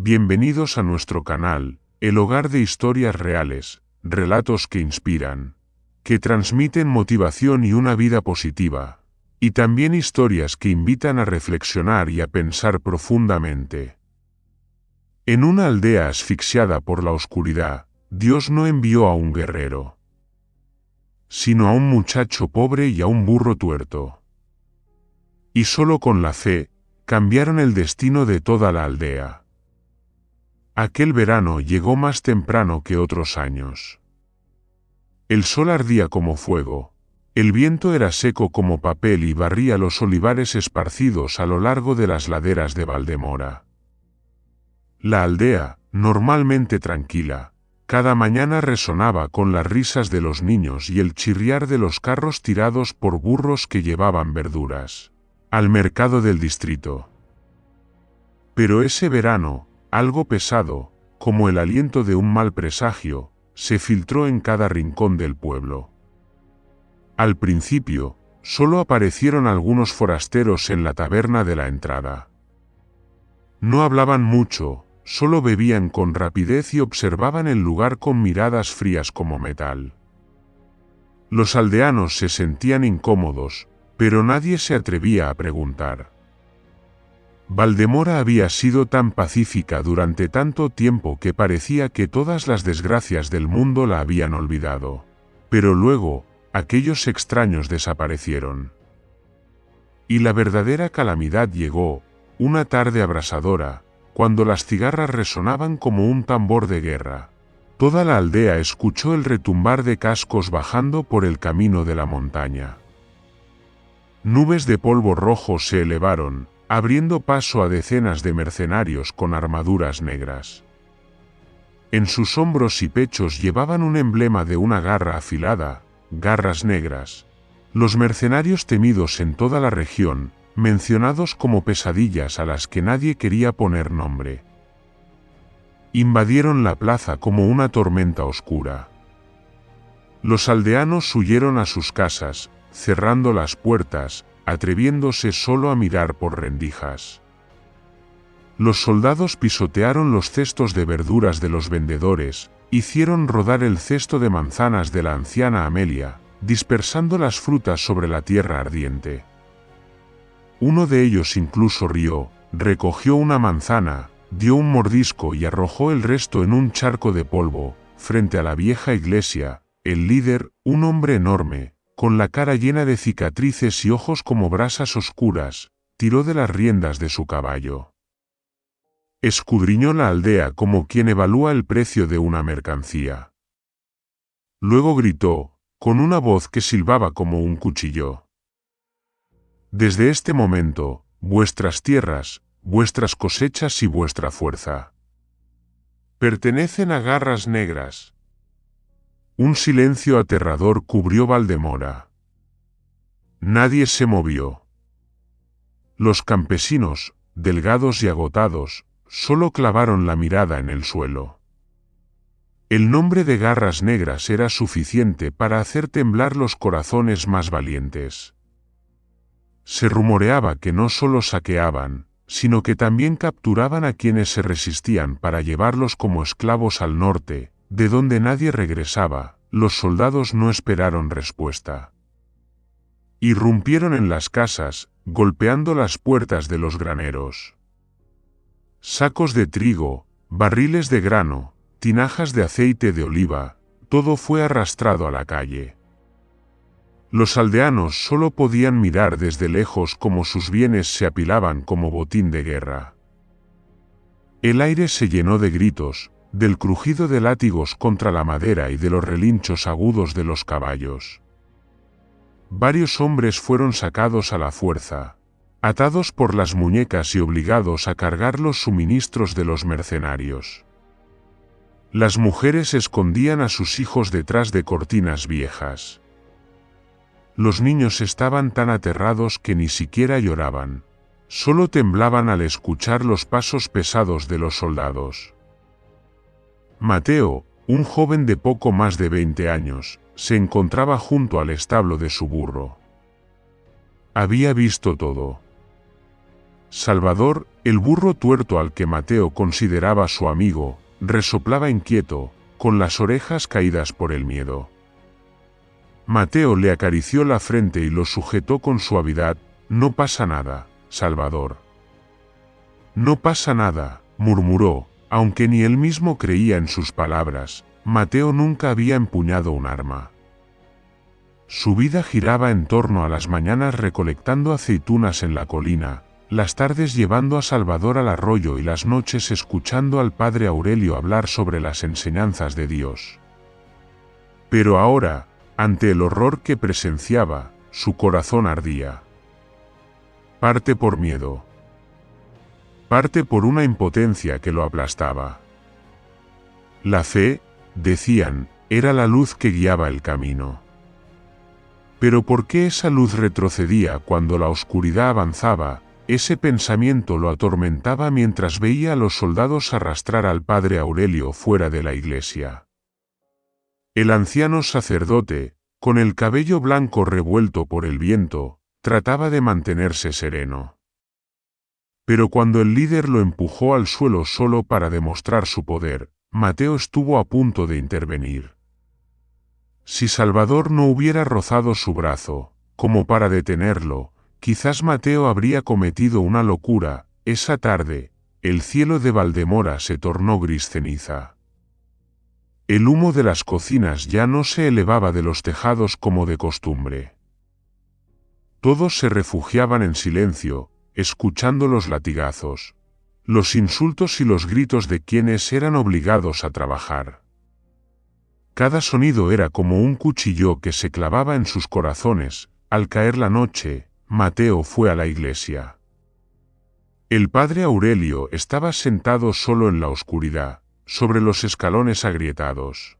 Bienvenidos a nuestro canal, el hogar de historias reales, relatos que inspiran, que transmiten motivación y una vida positiva, y también historias que invitan a reflexionar y a pensar profundamente. En una aldea asfixiada por la oscuridad, Dios no envió a un guerrero, sino a un muchacho pobre y a un burro tuerto. Y solo con la fe, cambiaron el destino de toda la aldea. Aquel verano llegó más temprano que otros años. El sol ardía como fuego, el viento era seco como papel y barría los olivares esparcidos a lo largo de las laderas de Valdemora. La aldea, normalmente tranquila, cada mañana resonaba con las risas de los niños y el chirriar de los carros tirados por burros que llevaban verduras al mercado del distrito. Pero ese verano, algo pesado, como el aliento de un mal presagio, se filtró en cada rincón del pueblo. Al principio, solo aparecieron algunos forasteros en la taberna de la entrada. No hablaban mucho, solo bebían con rapidez y observaban el lugar con miradas frías como metal. Los aldeanos se sentían incómodos, pero nadie se atrevía a preguntar. Valdemora había sido tan pacífica durante tanto tiempo que parecía que todas las desgracias del mundo la habían olvidado. Pero luego, aquellos extraños desaparecieron. Y la verdadera calamidad llegó, una tarde abrasadora, cuando las cigarras resonaban como un tambor de guerra. Toda la aldea escuchó el retumbar de cascos bajando por el camino de la montaña. Nubes de polvo rojo se elevaron, abriendo paso a decenas de mercenarios con armaduras negras. En sus hombros y pechos llevaban un emblema de una garra afilada, garras negras. Los mercenarios temidos en toda la región, mencionados como pesadillas a las que nadie quería poner nombre. Invadieron la plaza como una tormenta oscura. Los aldeanos huyeron a sus casas, cerrando las puertas, atreviéndose solo a mirar por rendijas. Los soldados pisotearon los cestos de verduras de los vendedores, hicieron rodar el cesto de manzanas de la anciana Amelia, dispersando las frutas sobre la tierra ardiente. Uno de ellos incluso rió, recogió una manzana, dio un mordisco y arrojó el resto en un charco de polvo, frente a la vieja iglesia. El líder, un hombre enorme, con la cara llena de cicatrices y ojos como brasas oscuras, tiró de las riendas de su caballo. Escudriñó la aldea como quien evalúa el precio de una mercancía. Luego gritó, con una voz que silbaba como un cuchillo: «Desde este momento, vuestras tierras, vuestras cosechas y vuestra fuerza pertenecen a garras negras». Un silencio aterrador cubrió Valdemora. Nadie se movió. Los campesinos, delgados y agotados, solo clavaron la mirada en el suelo. El nombre de garras negras era suficiente para hacer temblar los corazones más valientes. Se rumoreaba que no solo saqueaban, sino que también capturaban a quienes se resistían para llevarlos como esclavos al norte, de donde nadie regresaba. Los soldados no esperaron respuesta. Irrumpieron en las casas, golpeando las puertas de los graneros. Sacos de trigo, barriles de grano, tinajas de aceite de oliva, todo fue arrastrado a la calle. Los aldeanos solo podían mirar desde lejos cómo sus bienes se apilaban como botín de guerra. El aire se llenó de gritos, del crujido de látigos contra la madera y de los relinchos agudos de los caballos. Varios hombres fueron sacados a la fuerza, atados por las muñecas y obligados a cargar los suministros de los mercenarios. Las mujeres escondían a sus hijos detrás de cortinas viejas. Los niños estaban tan aterrados que ni siquiera lloraban, solo temblaban al escuchar los pasos pesados de los soldados. Mateo, un joven de poco más de 20 años, se encontraba junto al establo de su burro. Había visto todo. Salvador, el burro tuerto al que Mateo consideraba su amigo, resoplaba inquieto, con las orejas caídas por el miedo. Mateo le acarició la frente y lo sujetó con suavidad. «No pasa nada, Salvador». «No pasa nada», murmuró, aunque ni él mismo creía en sus palabras. Mateo nunca había empuñado un arma. Su vida giraba en torno a las mañanas recolectando aceitunas en la colina, las tardes llevando a Salvador al arroyo y las noches escuchando al padre Aurelio hablar sobre las enseñanzas de Dios. Pero ahora, ante el horror que presenciaba, su corazón ardía. Parte por miedo. Parte por una impotencia que lo aplastaba. La fe, decían, era la luz que guiaba el camino. Pero ¿por qué esa luz retrocedía cuando la oscuridad avanzaba? Ese pensamiento lo atormentaba mientras veía a los soldados arrastrar al padre Aurelio fuera de la iglesia. El anciano sacerdote, con el cabello blanco revuelto por el viento, trataba de mantenerse sereno. Pero cuando el líder lo empujó al suelo solo para demostrar su poder, Mateo estuvo a punto de intervenir. Si Salvador no hubiera rozado su brazo, como para detenerlo, quizás Mateo habría cometido una locura. Esa tarde, el cielo de Valdemora se tornó gris ceniza. El humo de las cocinas ya no se elevaba de los tejados como de costumbre. Todos se refugiaban en silencio, escuchando los latigazos, los insultos y los gritos de quienes eran obligados a trabajar. Cada sonido era como un cuchillo que se clavaba en sus corazones. Al caer la noche, Mateo fue a la iglesia. El padre Aurelio estaba sentado solo en la oscuridad, sobre los escalones agrietados.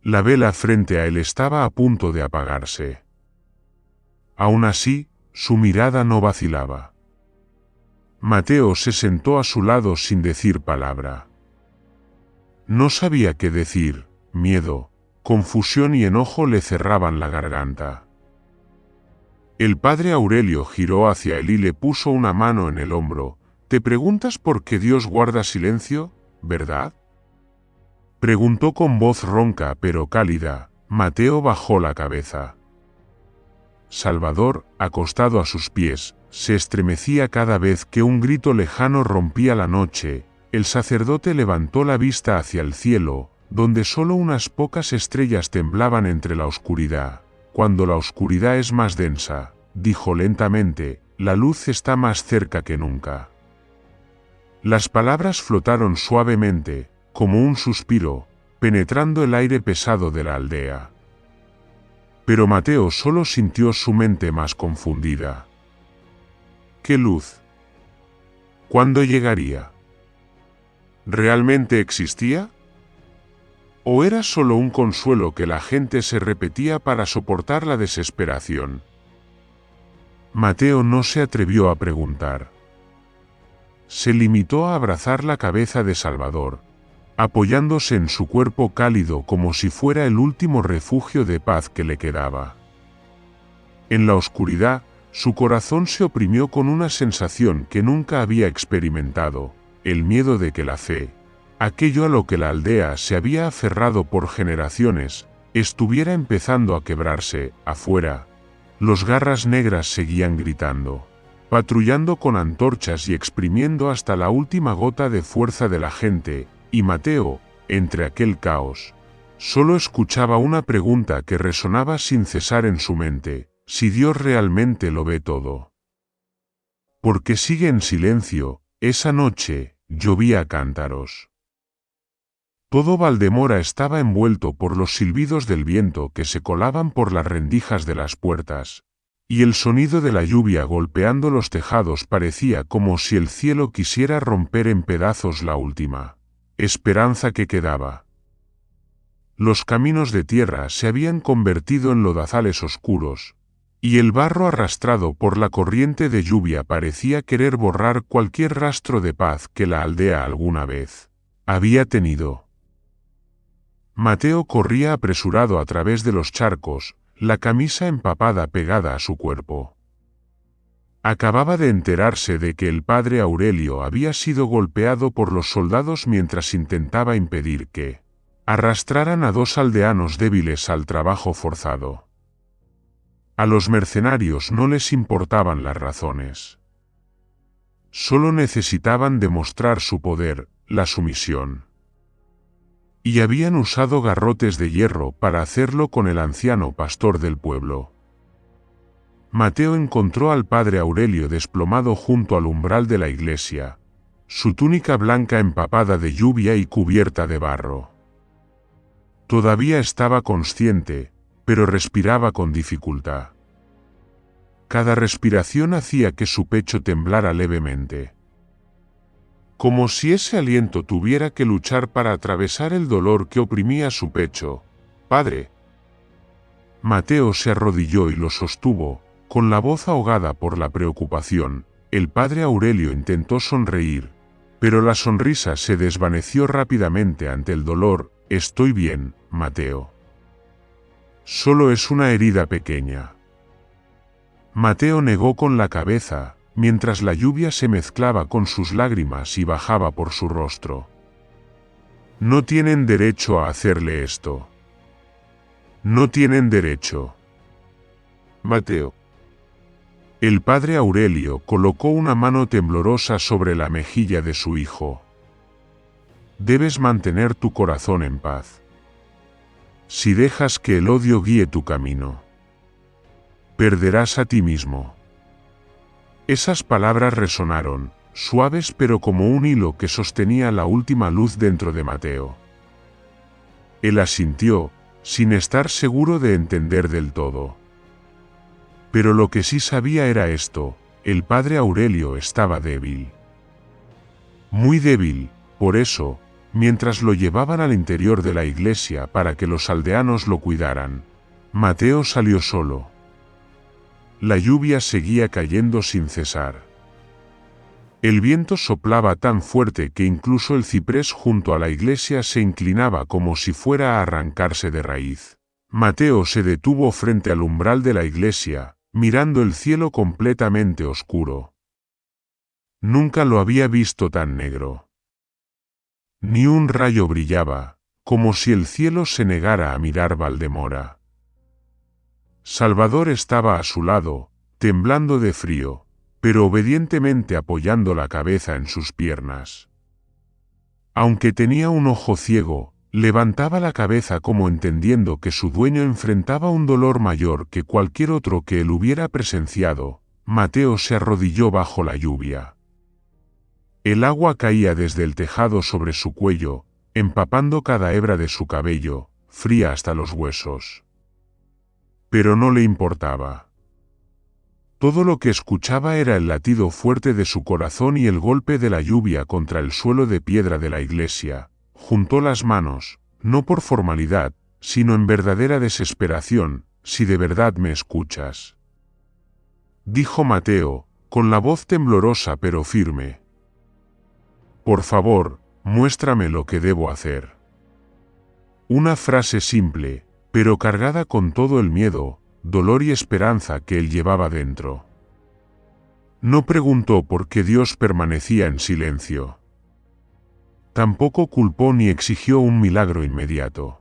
La vela frente a él estaba a punto de apagarse. Aún así, su mirada no vacilaba. Mateo se sentó a su lado sin decir palabra. No sabía qué decir. Miedo, confusión y enojo le cerraban la garganta. El padre Aurelio giró hacia él y le puso una mano en el hombro. «¿Te preguntas por qué Dios guarda silencio, verdad?», preguntó con voz ronca pero cálida. Mateo bajó la cabeza. Salvador, acostado a sus pies, se estremecía cada vez que un grito lejano rompía la noche. El sacerdote levantó la vista hacia el cielo, donde solo unas pocas estrellas temblaban entre la oscuridad. «Cuando la oscuridad es más densa», dijo lentamente, «la luz está más cerca que nunca». Las palabras flotaron suavemente, como un suspiro, penetrando el aire pesado de la aldea. Pero Mateo solo sintió su mente más confundida. ¿Qué luz? ¿Cuándo llegaría? ¿Realmente existía? ¿O era solo un consuelo que la gente se repetía para soportar la desesperación? Mateo no se atrevió a preguntar. Se limitó a abrazar la cabeza de Salvador, apoyándose en su cuerpo cálido como si fuera el último refugio de paz que le quedaba. En la oscuridad, su corazón se oprimió con una sensación que nunca había experimentado, el miedo de que la fe, aquello a lo que la aldea se había aferrado por generaciones, estuviera empezando a quebrarse. Afuera, los garras negras seguían gritando, patrullando con antorchas y exprimiendo hasta la última gota de fuerza de la gente, y Mateo, entre aquel caos, solo escuchaba una pregunta que resonaba sin cesar en su mente: si Dios realmente lo ve todo. ¿Por qué sigue en silencio? Esa noche, llovía a cántaros. Todo Valdemora estaba envuelto por los silbidos del viento que se colaban por las rendijas de las puertas, y el sonido de la lluvia golpeando los tejados parecía como si el cielo quisiera romper en pedazos la última esperanza que quedaba. Los caminos de tierra se habían convertido en lodazales oscuros, y el barro arrastrado por la corriente de lluvia parecía querer borrar cualquier rastro de paz que la aldea alguna vez había tenido. Mateo corría apresurado a través de los charcos, la camisa empapada pegada a su cuerpo. Acababa de enterarse de que el padre Aurelio había sido golpeado por los soldados mientras intentaba impedir que arrastraran a 2 aldeanos débiles al trabajo forzado. A los mercenarios no les importaban las razones. Solo necesitaban demostrar su poder, la sumisión. Y habían usado garrotes de hierro para hacerlo con el anciano pastor del pueblo. Mateo encontró al padre Aurelio desplomado junto al umbral de la iglesia, su túnica blanca empapada de lluvia y cubierta de barro. Todavía estaba consciente, pero respiraba con dificultad. Cada respiración hacía que su pecho temblara levemente. Como si ese aliento tuviera que luchar para atravesar el dolor que oprimía su pecho. «Padre». Mateo se arrodilló y lo sostuvo, con la voz ahogada por la preocupación. El padre Aurelio intentó sonreír, pero la sonrisa se desvaneció rápidamente ante el dolor. «Estoy bien, Mateo. Solo es una herida pequeña». Mateo negó con la cabeza, mientras la lluvia se mezclaba con sus lágrimas y bajaba por su rostro. «No tienen derecho a hacerle esto. No tienen derecho». «Mateo». El padre Aurelio colocó una mano temblorosa sobre la mejilla de su hijo. «Debes mantener tu corazón en paz. Si dejas que el odio guíe tu camino, perderás a ti mismo». Esas palabras resonaron, suaves pero como un hilo que sostenía la última luz dentro de Mateo. Él asintió, sin estar seguro de entender del todo. Pero lo que sí sabía era esto: el padre Aurelio estaba débil. Muy débil. Por eso, mientras lo llevaban al interior de la iglesia para que los aldeanos lo cuidaran, Mateo salió solo. La lluvia seguía cayendo sin cesar. El viento soplaba tan fuerte que incluso el ciprés junto a la iglesia se inclinaba como si fuera a arrancarse de raíz. Mateo se detuvo frente al umbral de la iglesia, mirando el cielo completamente oscuro. Nunca lo había visto tan negro. Ni un rayo brillaba, como si el cielo se negara a mirar Valdemora. Salvador estaba a su lado, temblando de frío, pero obedientemente apoyando la cabeza en sus piernas. Aunque tenía un ojo ciego, levantaba la cabeza como entendiendo que su dueño enfrentaba un dolor mayor que cualquier otro que él hubiera presenciado. Mateo se arrodilló bajo la lluvia. El agua caía desde el tejado sobre su cuello, empapando cada hebra de su cabello, fría hasta los huesos. Pero no le importaba. Todo lo que escuchaba era el latido fuerte de su corazón y el golpe de la lluvia contra el suelo de piedra de la iglesia. Juntó las manos, no por formalidad, sino en verdadera desesperación. «Si de verdad me escuchas», dijo Mateo, con la voz temblorosa pero firme. «Por favor, muéstrame lo que debo hacer». Una frase simple, pero cargada con todo el miedo, dolor y esperanza que él llevaba dentro. No preguntó por qué Dios permanecía en silencio. Tampoco culpó ni exigió un milagro inmediato.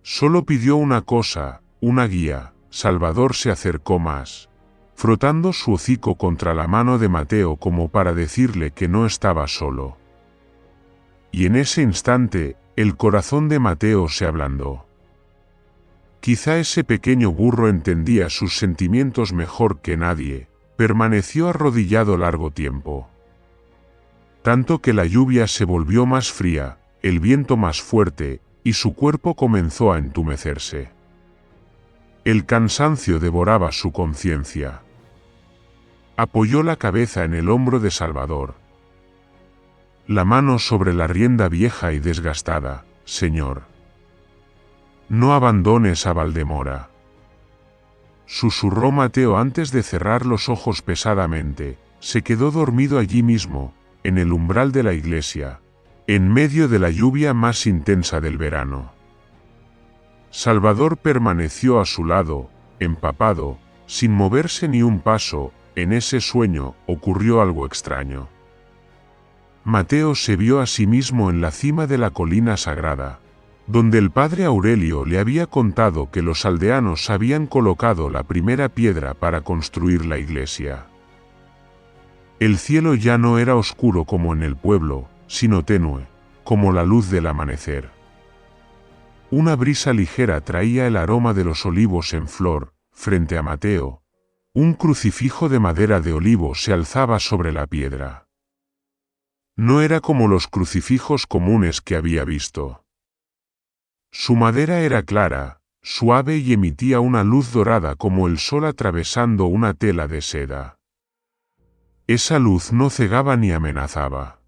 Solo pidió una cosa, una guía. Salvador se acercó más, frotando su hocico contra la mano de Mateo como para decirle que no estaba solo. Y en ese instante, el corazón de Mateo se ablandó. Quizá ese pequeño burro entendía sus sentimientos mejor que nadie. Permaneció arrodillado largo tiempo. Tanto que la lluvia se volvió más fría, el viento más fuerte, y su cuerpo comenzó a entumecerse. El cansancio devoraba su conciencia. Apoyó la cabeza en el hombro de Salvador. La mano sobre la rienda vieja y desgastada. «Señor, no abandones a Valdemora», susurró Mateo antes de cerrar los ojos pesadamente. Se quedó dormido allí mismo, en el umbral de la iglesia, en medio de la lluvia más intensa del verano. Salvador permaneció a su lado, empapado, sin moverse ni un paso, en ese sueño, ocurrió algo extraño. Mateo se vio a sí mismo en la cima de la colina sagrada, donde el padre Aurelio le había contado que los aldeanos habían colocado la primera piedra para construir la iglesia. El cielo ya no era oscuro como en el pueblo, sino tenue, como la luz del amanecer. Una brisa ligera traía el aroma de los olivos en flor. Frente a Mateo, un crucifijo de madera de olivo se alzaba sobre la piedra. No era como los crucifijos comunes que había visto. Su madera era clara, suave y emitía una luz dorada como el sol atravesando una tela de seda. Esa luz no cegaba ni amenazaba.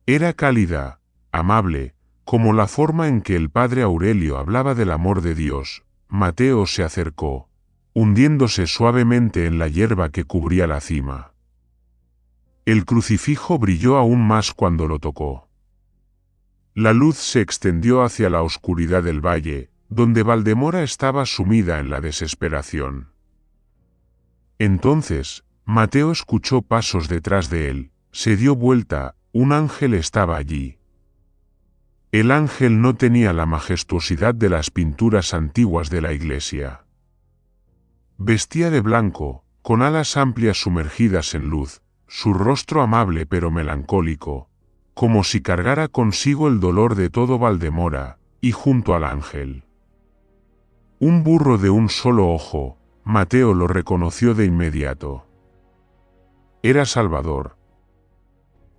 Era cálida, amable, como la forma en que el padre Aurelio hablaba del amor de Dios. Mateo se acercó, hundiéndose suavemente en la hierba que cubría la cima. El crucifijo brilló aún más cuando lo tocó. La luz se extendió hacia la oscuridad del valle, donde Valdemora estaba sumida en la desesperación. Entonces, Mateo escuchó pasos detrás de él, se dio vuelta, un ángel estaba allí. El ángel no tenía la majestuosidad de las pinturas antiguas de la iglesia. Vestía de blanco, con alas amplias sumergidas en luz, su rostro amable pero melancólico, como si cargara consigo el dolor de todo Valdemora, y junto al ángel. Un burro de un solo ojo, Mateo lo reconoció de inmediato. Era Salvador.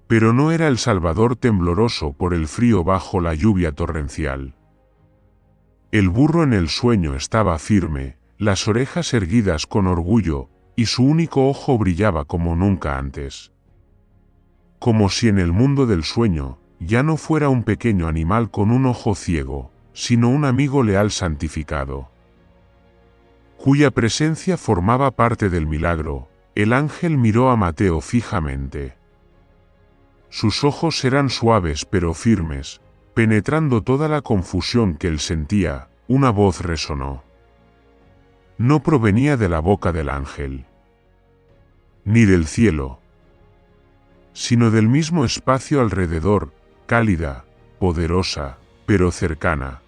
Pero no era el Salvador tembloroso por el frío bajo la lluvia torrencial. El burro en el sueño estaba firme, las orejas erguidas con orgullo, y su único ojo brillaba como nunca antes. Como si en el mundo del sueño, ya no fuera un pequeño animal con un ojo ciego, sino un amigo leal santificado, cuya presencia formaba parte del milagro. El ángel miró a Mateo fijamente. Sus ojos eran suaves pero firmes, penetrando toda la confusión que él sentía. Una voz resonó. No provenía de la boca del ángel, ni del cielo, sino del mismo espacio alrededor, cálida, poderosa, pero cercana,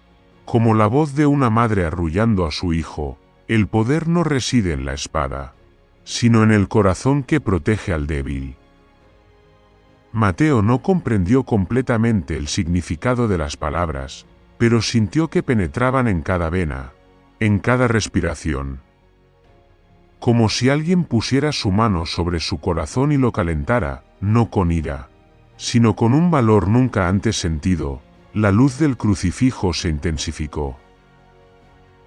como la voz de una madre arrullando a su hijo. El poder no reside en la espada, sino en el corazón que protege al débil. Mateo no comprendió completamente el significado de las palabras, pero sintió que penetraban en cada vena, en cada respiración. Como si alguien pusiera su mano sobre su corazón y lo calentara, no con ira, sino con un valor nunca antes sentido. La luz del crucifijo se intensificó.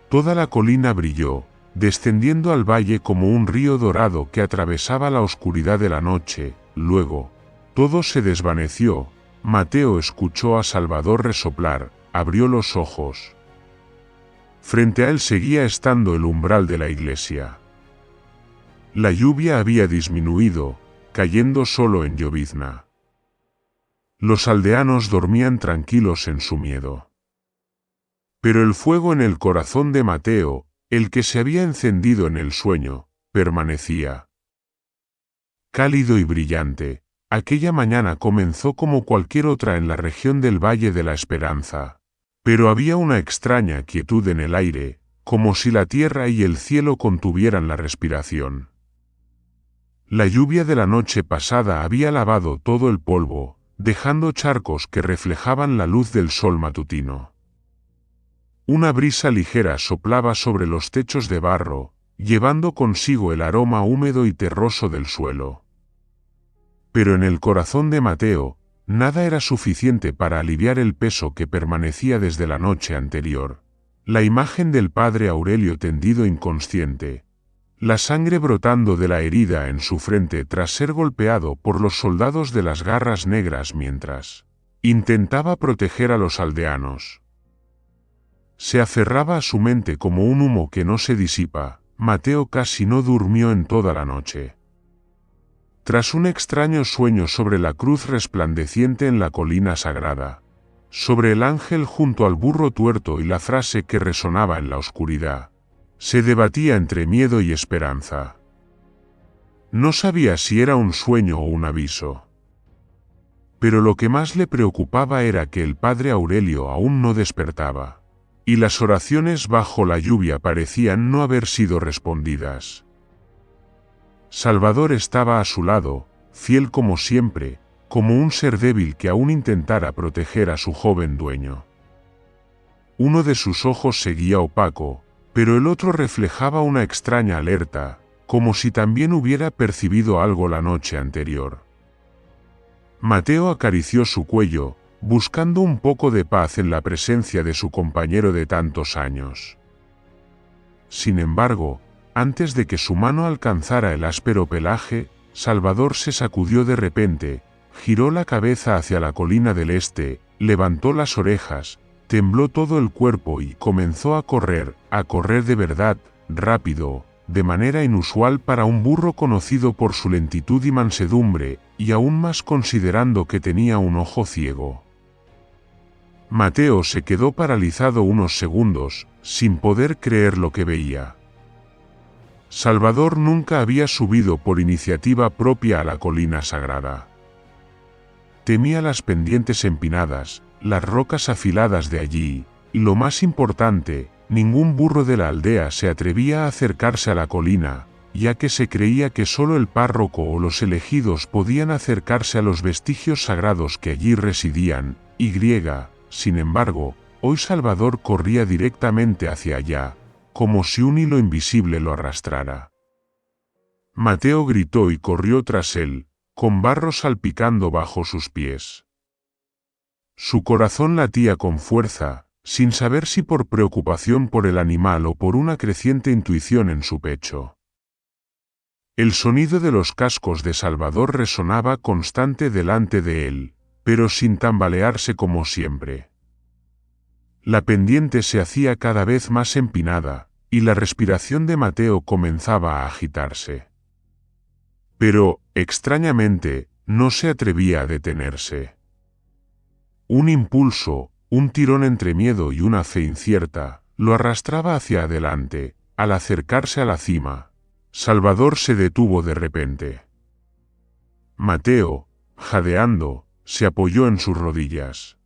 Toda la colina brilló, descendiendo al valle como un río dorado que atravesaba la oscuridad de la noche. Luego, todo se desvaneció. Mateo escuchó a Salvador resoplar, abrió los ojos. Frente a él seguía estando el umbral de la iglesia. La lluvia había disminuido, cayendo solo en llovizna. Los aldeanos dormían tranquilos en su miedo. Pero el fuego en el corazón de Mateo, el que se había encendido en el sueño, permanecía. Cálido y brillante, aquella mañana comenzó como cualquier otra en la región del Valle de la Esperanza. Pero había una extraña quietud en el aire, como si la tierra y el cielo contuvieran la respiración. La lluvia de la noche pasada había lavado todo el polvo, dejando charcos que reflejaban la luz del sol matutino. Una brisa ligera soplaba sobre los techos de barro, llevando consigo el aroma húmedo y terroso del suelo. Pero en el corazón de Mateo, nada era suficiente para aliviar el peso que permanecía desde la noche anterior. La imagen del padre Aurelio tendido inconsciente, la sangre brotando de la herida en su frente tras ser golpeado por los soldados de las garras negras mientras intentaba proteger a los aldeanos. Se aferraba a su mente como un humo que no se disipa. Mateo casi no durmió en toda la noche. Tras un extraño sueño sobre la cruz resplandeciente en la colina sagrada, sobre el ángel junto al burro tuerto y la frase que resonaba en la oscuridad, se debatía entre miedo y esperanza. No sabía si era un sueño o un aviso. Pero lo que más le preocupaba era que el padre Aurelio aún no despertaba, y las oraciones bajo la lluvia parecían no haber sido respondidas. Salvador estaba a su lado, fiel como siempre, como un ser débil que aún intentara proteger a su joven dueño. Uno de sus ojos seguía opaco, pero el otro reflejaba una extraña alerta, como si también hubiera percibido algo la noche anterior. Mateo acarició su cuello, buscando un poco de paz en la presencia de su compañero de tantos años. Sin embargo, antes de que su mano alcanzara el áspero pelaje, Salvador se sacudió de repente, giró la cabeza hacia la colina del este, levantó las orejas, tembló todo el cuerpo y comenzó a correr de verdad, rápido, de manera inusual para un burro conocido por su lentitud y mansedumbre, y aún más considerando que tenía un ojo ciego. Mateo se quedó paralizado unos segundos, sin poder creer lo que veía. Salvador nunca había subido por iniciativa propia a la colina sagrada. Temía las pendientes empinadas, las rocas afiladas de allí, y lo más importante, ningún burro de la aldea se atrevía a acercarse a la colina, ya que se creía que solo el párroco o los elegidos podían acercarse a los vestigios sagrados que allí residían, sin embargo, hoy Salvador corría directamente hacia allá, como si un hilo invisible lo arrastrara. Mateo gritó y corrió tras él, con barro salpicando bajo sus pies. Su corazón latía con fuerza, sin saber si por preocupación por el animal o por una creciente intuición en su pecho. El sonido de los cascos de Salvador resonaba constante delante de él, pero sin tambalearse como siempre. La pendiente se hacía cada vez más empinada, y la respiración de Mateo comenzaba a agitarse. Pero, extrañamente, no se atrevía a detenerse. Un impulso, un tirón entre miedo y una fe incierta, lo arrastraba hacia adelante. Al acercarse a la cima, Salvador se detuvo de repente. Mateo, jadeando, se apoyó en sus rodillas.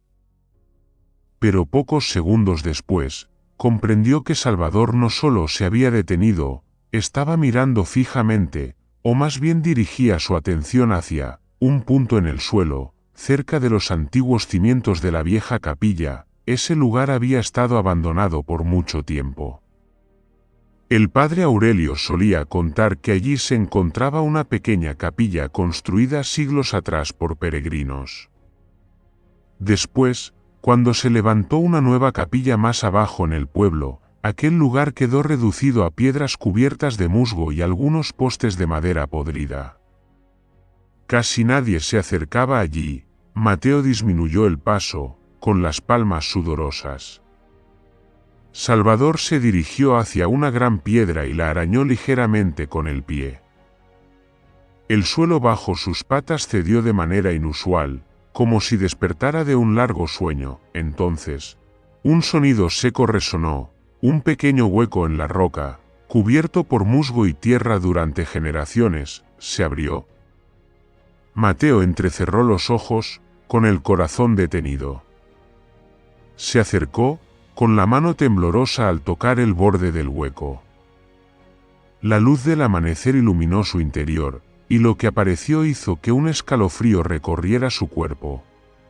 Pero pocos segundos después, comprendió que Salvador no solo se había detenido, estaba mirando fijamente, o más bien dirigía su atención hacia un punto en el suelo, cerca de los antiguos cimientos de la vieja capilla. Ese lugar había estado abandonado por mucho tiempo. El padre Aurelio solía contar que allí se encontraba una pequeña capilla construida siglos atrás por peregrinos. Después, cuando se levantó una nueva capilla más abajo en el pueblo, aquel lugar quedó reducido a piedras cubiertas de musgo y algunos postes de madera podrida. Casi nadie se acercaba allí. Mateo disminuyó el paso, con las palmas sudorosas. Salvador se dirigió hacia una gran piedra y la arañó ligeramente con el pie. El suelo bajo sus patas cedió de manera inusual, como si despertara de un largo sueño. Entonces, un sonido seco resonó, un pequeño hueco en la roca, cubierto por musgo y tierra durante generaciones, se abrió. Mateo entrecerró los ojos, con el corazón detenido. Se acercó, con la mano temblorosa al tocar el borde del hueco. La luz del amanecer iluminó su interior, y lo que apareció hizo que un escalofrío recorriera su cuerpo.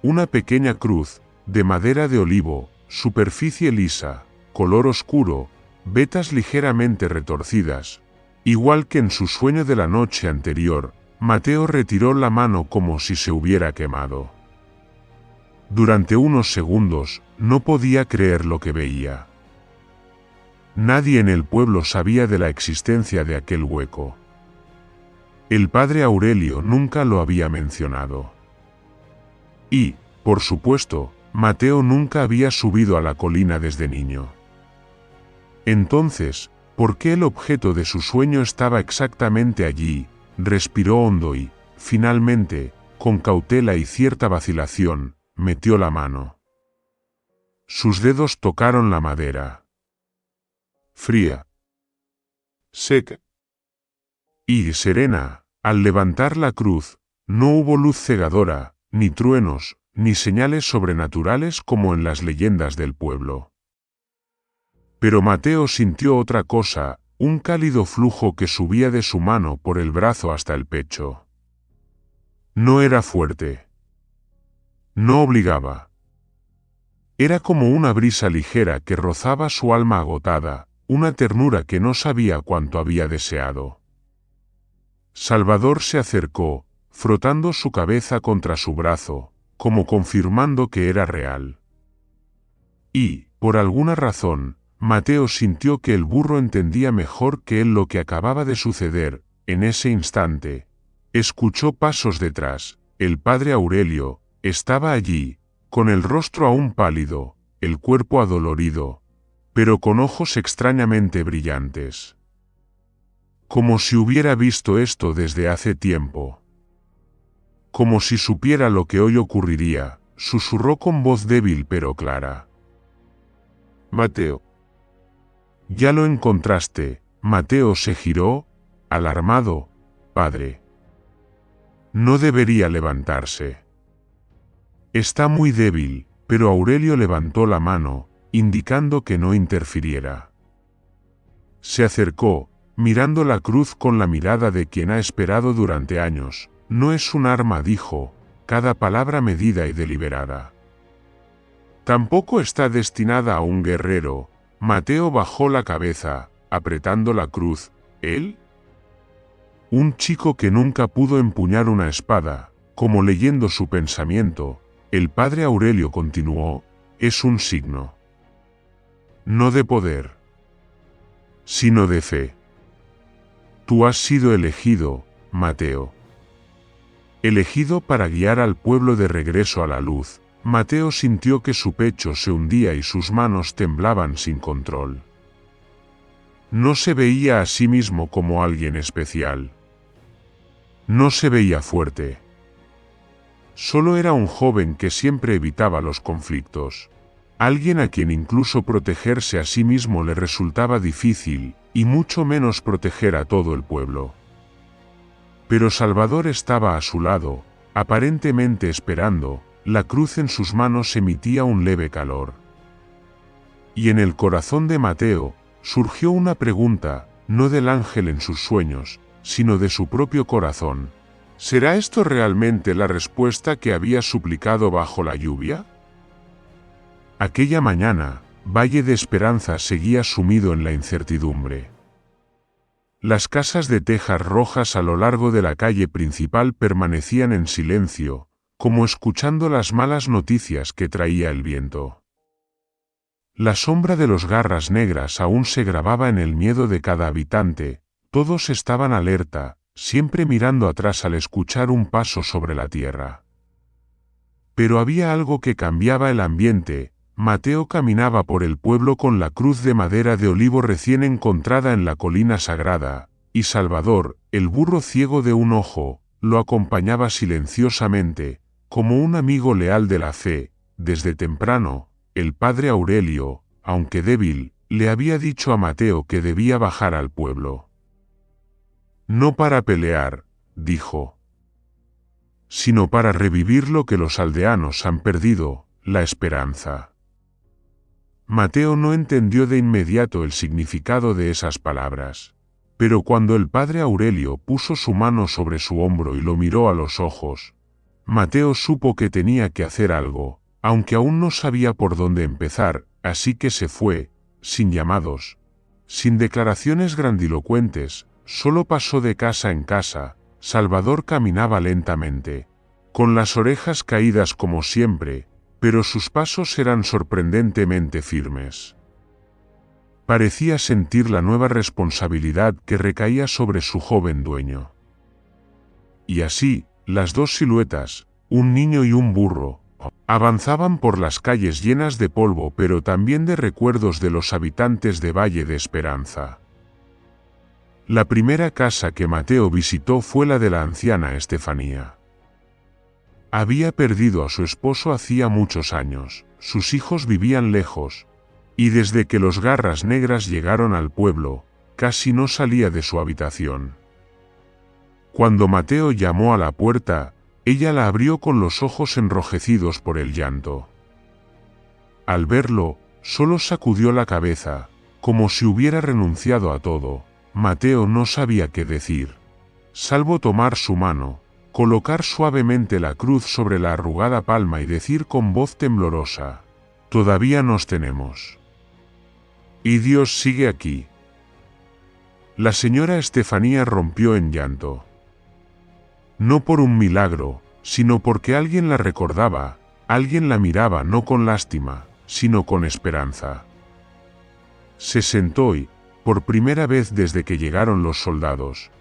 Una pequeña cruz, de madera de olivo, superficie lisa, color oscuro, vetas ligeramente retorcidas. Igual que en su sueño de la noche anterior, Mateo retiró la mano como si se hubiera quemado. Durante unos segundos, no podía creer lo que veía. Nadie en el pueblo sabía de la existencia de aquel hueco. El padre Aurelio nunca lo había mencionado. Y, por supuesto, Mateo nunca había subido a la colina desde niño. Entonces, ¿por qué el objeto de su sueño estaba exactamente allí? Respiró hondo y, finalmente, con cautela y cierta vacilación, metió la mano. Sus dedos tocaron la madera. Fría, seca y serena, Al levantar la cruz, no hubo luz cegadora, ni truenos, ni señales sobrenaturales como en las leyendas del pueblo. Pero Mateo sintió otra cosa, un cálido flujo que subía de su mano por el brazo hasta el pecho. No era fuerte. No obligaba. Era como una brisa ligera que rozaba su alma agotada, una ternura que no sabía cuánto había deseado. Salvador se acercó, frotando su cabeza contra su brazo, como confirmando que era real. Y, por alguna razón, Mateo sintió que el burro entendía mejor que él lo que acababa de suceder. En ese instante, escuchó pasos detrás. El padre Aurelio estaba allí, con el rostro aún pálido, el cuerpo adolorido, pero con ojos extrañamente brillantes. Como si hubiera visto esto desde hace tiempo. Como si supiera lo que hoy ocurriría, susurró con voz débil pero clara. Mateo. Ya lo encontraste. Mateo se giró, alarmado. Padre. No debería levantarse. Está muy débil, pero Aurelio levantó la mano, indicando que no interfiriera. Se acercó, mirando la cruz con la mirada de quien ha esperado durante años. No es un arma, dijo, cada palabra medida y deliberada. Tampoco está destinada a un guerrero. Mateo bajó la cabeza, apretando la cruz. ¿Él? Un chico que nunca pudo empuñar una espada. Como leyendo su pensamiento, el padre Aurelio continuó, es un signo. No de poder, sino de fe. Tú has sido elegido, Mateo. Elegido para guiar al pueblo de regreso a la luz. Mateo sintió que su pecho se hundía y sus manos temblaban sin control. No se veía a sí mismo como alguien especial. No se veía fuerte. Solo era un joven que siempre evitaba los conflictos. Alguien a quien incluso protegerse a sí mismo le resultaba difícil, y mucho menos proteger a todo el pueblo. Pero Salvador estaba a su lado, aparentemente esperando. La cruz en sus manos emitía un leve calor. Y en el corazón de Mateo, surgió una pregunta, no del ángel en sus sueños, sino de su propio corazón. ¿Será esto realmente la respuesta que había suplicado bajo la lluvia? Aquella mañana, Valle de Esperanza seguía sumido en la incertidumbre. Las casas de tejas rojas a lo largo de la calle principal permanecían en silencio, como escuchando las malas noticias que traía el viento. La sombra de los garras negras aún se grababa en el miedo de cada habitante. Todos estaban alerta, siempre mirando atrás al escuchar un paso sobre la tierra. Pero había algo que cambiaba el ambiente. Mateo caminaba por el pueblo con la cruz de madera de olivo recién encontrada en la colina sagrada, y Salvador, el burro ciego de un ojo, lo acompañaba silenciosamente, como un amigo leal de la fe. Desde temprano, el padre Aurelio, aunque débil, le había dicho a Mateo que debía bajar al pueblo. No para pelear, dijo, sino para revivir lo que los aldeanos han perdido, la esperanza. Mateo no entendió de inmediato el significado de esas palabras, pero cuando el padre Aurelio puso su mano sobre su hombro y lo miró a los ojos, Mateo supo que tenía que hacer algo, aunque aún no sabía por dónde empezar, así que se fue, sin llamados, sin declaraciones grandilocuentes, solo pasó de casa en casa. Salvador caminaba lentamente, con las orejas caídas como siempre, pero sus pasos eran sorprendentemente firmes. Parecía sentir la nueva responsabilidad que recaía sobre su joven dueño. Y así, las dos siluetas, un niño y un burro, avanzaban por las calles llenas de polvo pero también de recuerdos de los habitantes de Valle de Esperanza. La primera casa que Mateo visitó fue la de la anciana Estefanía. Había perdido a su esposo hacía muchos años, sus hijos vivían lejos, y desde que los garras negras llegaron al pueblo, casi no salía de su habitación. Cuando Mateo llamó a la puerta, ella la abrió con los ojos enrojecidos por el llanto. Al verlo, solo sacudió la cabeza, como si hubiera renunciado a todo. Mateo no sabía qué decir, salvo tomar su mano, colocar suavemente la cruz sobre la arrugada palma y decir con voz temblorosa: «Todavía nos tenemos. Y Dios sigue aquí». La señora Estefanía rompió en llanto. No por un milagro, sino porque alguien la recordaba, alguien la miraba no con lástima, sino con esperanza. Se sentó y, por primera vez desde que llegaron los soldados,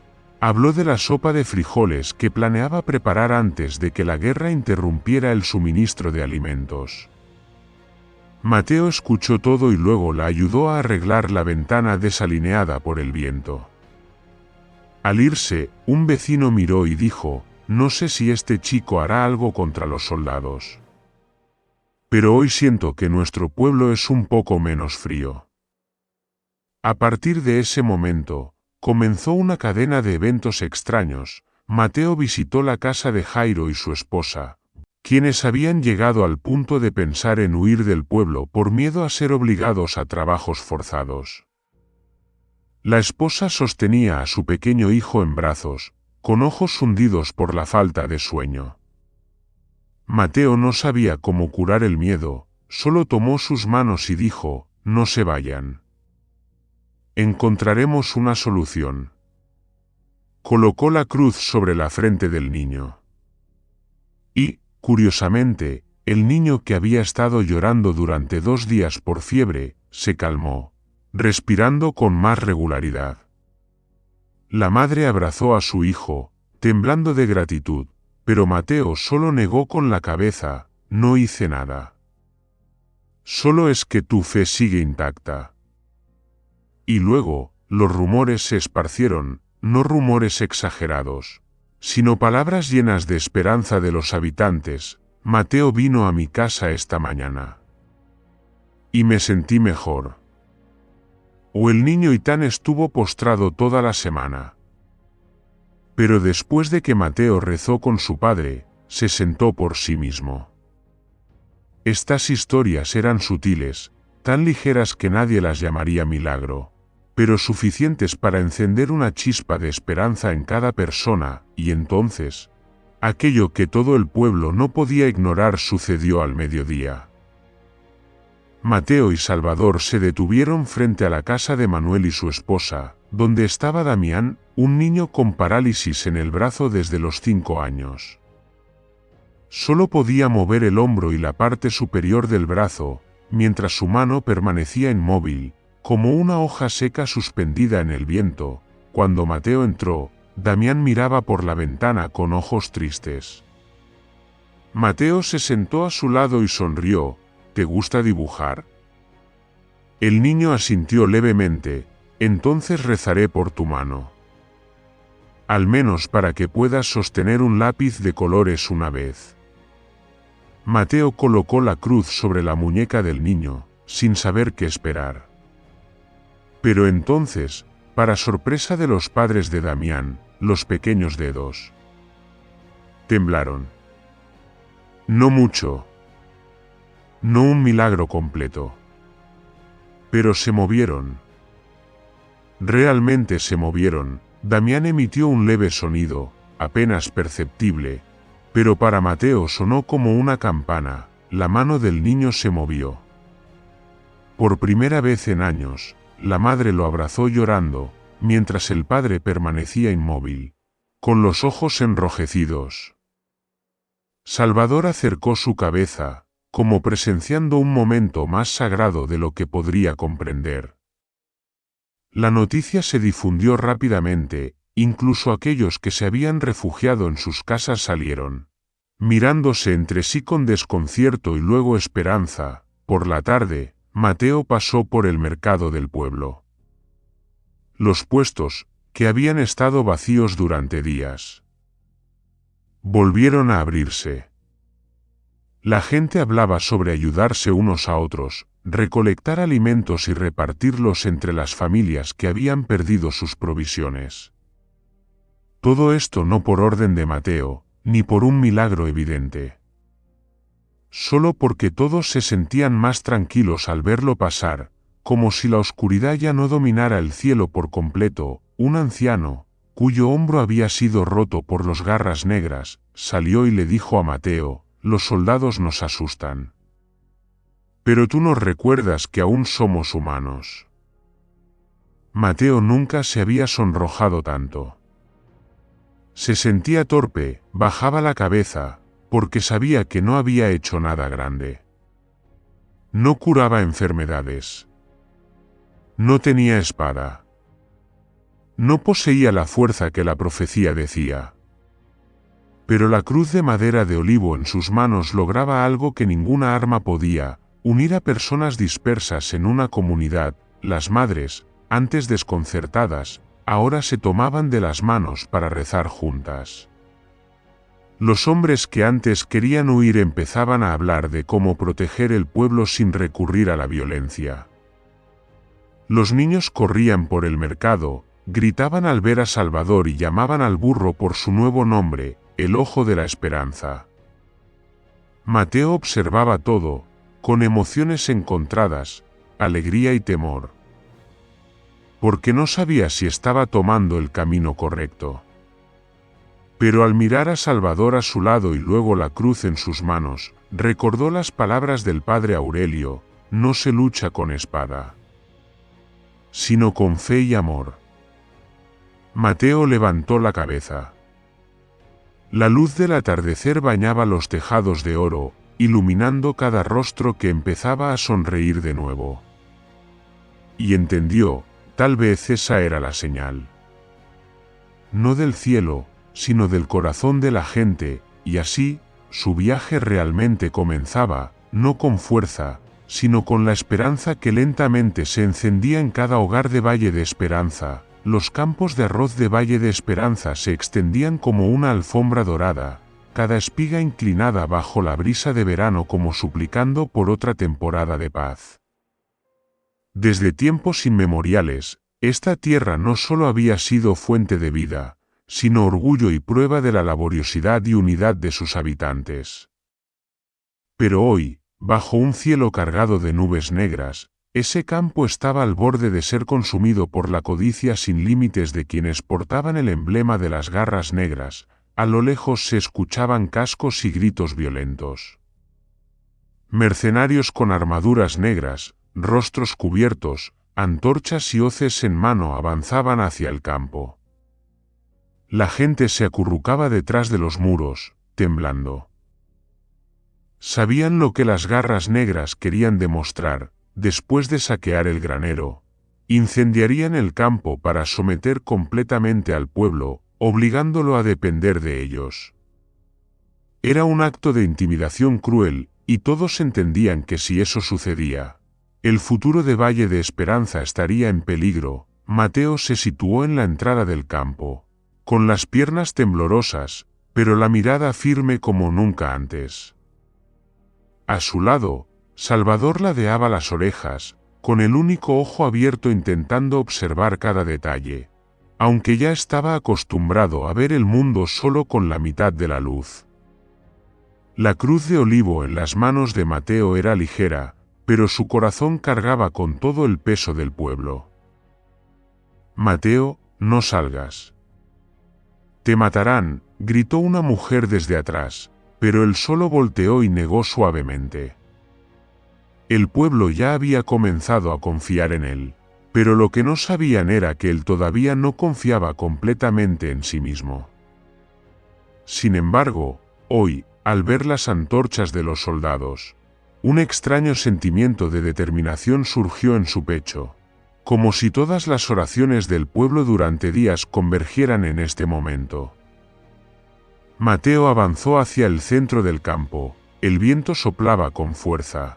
habló de la sopa de frijoles que planeaba preparar antes de que la guerra interrumpiera el suministro de alimentos. Mateo escuchó todo y luego la ayudó a arreglar la ventana desalineada por el viento. Al irse, un vecino miró y dijo: «No sé si este chico hará algo contra los soldados. Pero hoy siento que nuestro pueblo es un poco menos frío». A partir de ese momento, comenzó una cadena de eventos extraños. Mateo visitó la casa de Jairo y su esposa, quienes habían llegado al punto de pensar en huir del pueblo por miedo a ser obligados a trabajos forzados. La esposa sostenía a su pequeño hijo en brazos, con ojos hundidos por la falta de sueño. Mateo no sabía cómo curar el miedo, solo tomó sus manos y dijo: «No se vayan. Encontraremos una solución». Colocó la cruz sobre la frente del niño. Y, curiosamente, el niño, que había estado llorando durante 2 días por fiebre, se calmó, respirando con más regularidad. La madre abrazó a su hijo, temblando de gratitud, pero Mateo solo negó con la cabeza: «No hice nada. Solo es que tu fe sigue intacta». Y luego, los rumores se esparcieron, no rumores exagerados, sino palabras llenas de esperanza de los habitantes: «Mateo vino a mi casa esta mañana. Y me sentí mejor». O el niño Itán estuvo postrado toda la semana. Pero después de que Mateo rezó con su padre, se sentó por sí mismo. Estas historias eran sutiles, tan ligeras que nadie las llamaría milagro, pero suficientes para encender una chispa de esperanza en cada persona, y entonces, aquello que todo el pueblo no podía ignorar sucedió al mediodía. Mateo y Salvador se detuvieron frente a la casa de Manuel y su esposa, donde estaba Damián, un niño con parálisis en el brazo desde los 5 años. Solo podía mover el hombro y la parte superior del brazo, mientras su mano permanecía inmóvil, como una hoja seca suspendida en el viento. Cuando Mateo entró, Damián miraba por la ventana con ojos tristes. Mateo se sentó a su lado y sonrió. «¿Te gusta dibujar?». El niño asintió levemente. «Entonces rezaré por tu mano. Al menos para que puedas sostener un lápiz de colores una vez». Mateo colocó la cruz sobre la muñeca del niño, sin saber qué esperar. Pero entonces, para sorpresa de los padres de Damián, los pequeños dedos temblaron. No mucho. No un milagro completo. Pero se movieron. Realmente se movieron. Damián emitió un leve sonido, apenas perceptible, pero para Mateo sonó como una campana. La mano del niño se movió. Por primera vez en años, la madre lo abrazó llorando, mientras el padre permanecía inmóvil, con los ojos enrojecidos. Salvador acercó su cabeza, como presenciando un momento más sagrado de lo que podría comprender. La noticia se difundió rápidamente, incluso aquellos que se habían refugiado en sus casas salieron, mirándose entre sí con desconcierto y luego esperanza. Por la tarde, Mateo pasó por el mercado del pueblo. Los puestos, que habían estado vacíos durante días, volvieron a abrirse. La gente hablaba sobre ayudarse unos a otros, recolectar alimentos y repartirlos entre las familias que habían perdido sus provisiones. Todo esto no por orden de Mateo, ni por un milagro evidente. Solo porque todos se sentían más tranquilos al verlo pasar, como si la oscuridad ya no dominara el cielo por completo. Un anciano, cuyo hombro había sido roto por los garras negras, salió y le dijo a Mateo: «Los soldados nos asustan. Pero tú nos recuerdas que aún somos humanos». Mateo nunca se había sonrojado tanto. Se sentía torpe, bajaba la cabeza, porque sabía que no había hecho nada grande. No curaba enfermedades. No tenía espada. No poseía la fuerza que la profecía decía. Pero la cruz de madera de olivo en sus manos lograba algo que ninguna arma podía: unir a personas dispersas en una comunidad. Las madres, antes desconcertadas, ahora se tomaban de las manos para rezar juntas. Los hombres que antes querían huir empezaban a hablar de cómo proteger el pueblo sin recurrir a la violencia. Los niños corrían por el mercado, gritaban al ver a Salvador y llamaban al burro por su nuevo nombre, el Ojo de la Esperanza. Mateo observaba todo, con emociones encontradas, alegría y temor. Porque no sabía si estaba tomando el camino correcto. Pero al mirar a Salvador a su lado y luego la cruz en sus manos, recordó las palabras del padre Aurelio: no se lucha con espada, sino con fe y amor. Mateo levantó la cabeza. La luz del atardecer bañaba los tejados de oro, iluminando cada rostro que empezaba a sonreír de nuevo. Y entendió, tal vez esa era la señal. No del cielo, sino del corazón de la gente, y así, su viaje realmente comenzaba, no con fuerza, sino con la esperanza que lentamente se encendía en cada hogar de Valle de Esperanza. Los campos de arroz de Valle de Esperanza se extendían como una alfombra dorada, cada espiga inclinada bajo la brisa de verano como suplicando por otra temporada de paz. Desde tiempos inmemoriales, esta tierra no solo había sido fuente de vida, sino orgullo y prueba de la laboriosidad y unidad de sus habitantes. Pero hoy, bajo un cielo cargado de nubes negras, ese campo estaba al borde de ser consumido por la codicia sin límites de quienes portaban el emblema de las garras negras. A lo lejos se escuchaban cascos y gritos violentos. Mercenarios con armaduras negras, rostros cubiertos, antorchas y hoces en mano avanzaban hacia el campo. La gente se acurrucaba detrás de los muros, temblando. Sabían lo que las garras negras querían demostrar. Después de saquear el granero, incendiarían el campo para someter completamente al pueblo, obligándolo a depender de ellos. Era un acto de intimidación cruel, y todos entendían que si eso sucedía, el futuro de Valle de Esperanza estaría en peligro. Mateo se situó en la entrada del campo, con las piernas temblorosas, pero la mirada firme como nunca antes. A su lado, Salvador ladeaba las orejas, con el único ojo abierto intentando observar cada detalle, aunque ya estaba acostumbrado a ver el mundo solo con la mitad de la luz. La cruz de olivo en las manos de Mateo era ligera, pero su corazón cargaba con todo el peso del pueblo. «Mateo, no salgas. Te matarán», gritó una mujer desde atrás, pero él solo volteó y negó suavemente. El pueblo ya había comenzado a confiar en él, pero lo que no sabían era que él todavía no confiaba completamente en sí mismo. Sin embargo, hoy, al ver las antorchas de los soldados, un extraño sentimiento de determinación surgió en su pecho, como si todas las oraciones del pueblo durante días convergieran en este momento. Mateo avanzó hacia el centro del campo, el viento soplaba con fuerza.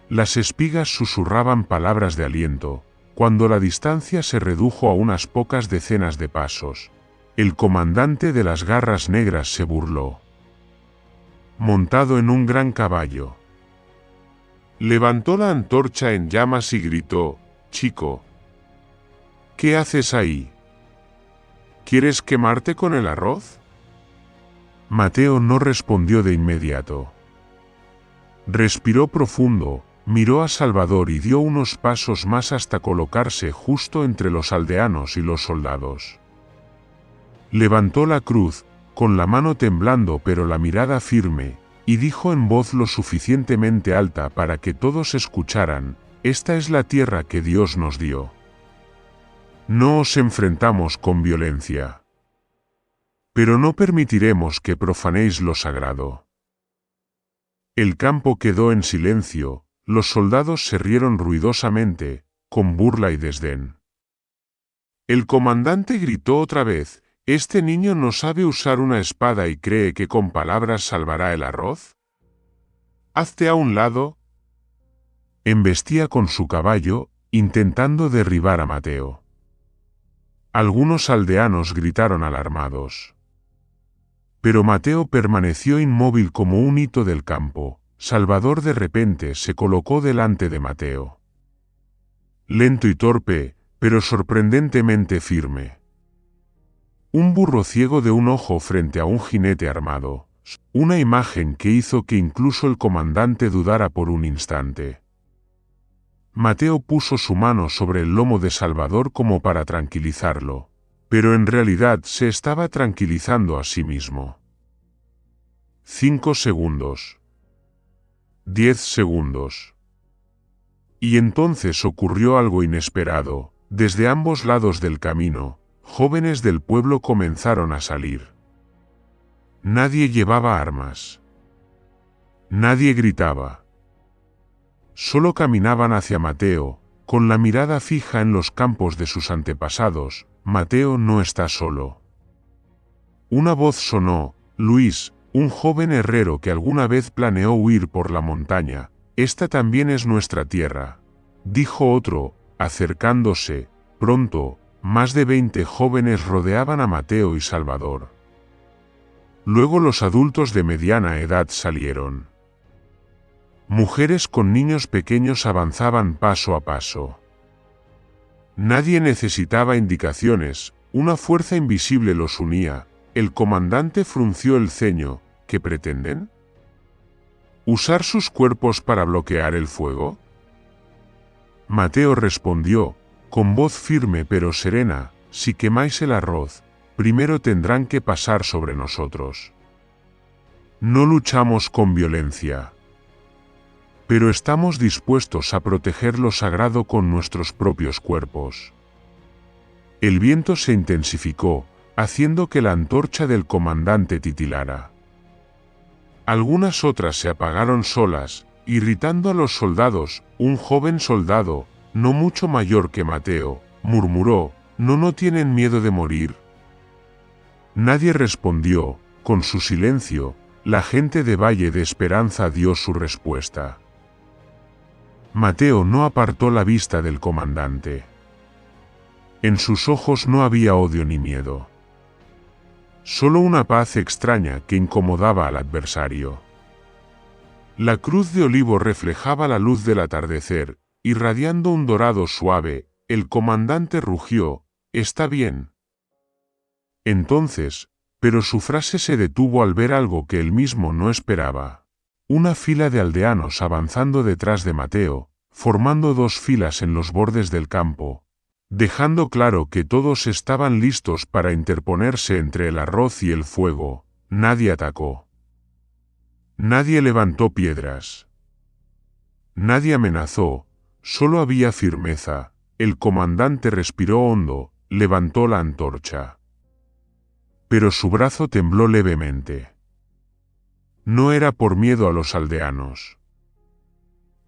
Las espigas susurraban palabras de aliento. Cuando la distancia se redujo a unas pocas decenas de pasos, el comandante de las garras negras se burló. Montado en un gran caballo, levantó la antorcha en llamas y gritó: «Chico, ¿qué haces ahí? ¿Quieres quemarte con el arroz? Mateo no respondió de inmediato. Respiró profundo, miró a Salvador y dio unos pasos más hasta colocarse justo entre los aldeanos y los soldados. Levantó la cruz, con la mano temblando pero la mirada firme, y dijo en voz lo suficientemente alta para que todos escucharan: «Esta es la tierra que Dios nos dio. No os enfrentamos con violencia. Pero no permitiremos que profanéis lo sagrado». El campo quedó en silencio, los soldados se rieron ruidosamente, con burla y desdén. El comandante gritó otra vez: «¿Este niño no sabe usar una espada y cree que con palabras salvará el arroz? Hazte a un lado». Embestía con su caballo, intentando derribar a Mateo. Algunos aldeanos gritaron alarmados. Pero Mateo permaneció inmóvil como un hito del campo. Salvador de repente se colocó delante de Mateo. Lento y torpe, pero sorprendentemente firme. Un burro ciego de un ojo frente a un jinete armado. Una imagen que hizo que incluso el comandante dudara por un instante. Mateo puso su mano sobre el lomo de Salvador como para tranquilizarlo, pero en realidad se estaba tranquilizando a sí mismo. 5 segundos. 10 segundos. Y entonces ocurrió algo inesperado. Desde ambos lados del camino, jóvenes del pueblo comenzaron a salir. Nadie llevaba armas. Nadie gritaba. Solo caminaban hacia Mateo, con la mirada fija en los campos de sus antepasados. Mateo no está solo. Una voz sonó: «Luis, un joven herrero que alguna vez planeó huir por la montaña. Esta también es nuestra tierra», dijo otro, acercándose. Pronto, más de 20 jóvenes rodeaban a Mateo y Salvador. Luego los adultos de mediana edad salieron. Mujeres con niños pequeños avanzaban paso a paso. Nadie necesitaba indicaciones, una fuerza invisible los unía. El comandante frunció el ceño. ¿Qué pretenden? ¿Usar sus cuerpos para bloquear el fuego? Mateo respondió, con voz firme pero serena: «Si quemáis el arroz, primero tendrán que pasar sobre nosotros. No luchamos con violencia. Pero estamos dispuestos a proteger lo sagrado con nuestros propios cuerpos». El viento se intensificó, haciendo que la antorcha del comandante titilara. Algunas otras se apagaron solas, irritando a los soldados. Un joven soldado, no mucho mayor que Mateo, murmuró: ¿No tienen miedo de morir? Nadie respondió. Con su silencio, la gente de Valle de Esperanza dio su respuesta. Mateo no apartó la vista del comandante. En sus ojos no había odio ni miedo. Solo una paz extraña que incomodaba al adversario. La cruz de olivo reflejaba la luz del atardecer, irradiando un dorado suave. El comandante rugió: «Está bien». Entonces, pero su frase se detuvo al ver algo que él mismo no esperaba. Una fila de aldeanos avanzando detrás de Mateo, formando dos filas en los bordes del campo, dejando claro que todos estaban listos para interponerse entre el arroz y el fuego. Nadie atacó. Nadie levantó piedras. Nadie amenazó, solo había firmeza. El comandante respiró hondo, levantó la antorcha. Pero su brazo tembló levemente. No era por miedo a los aldeanos,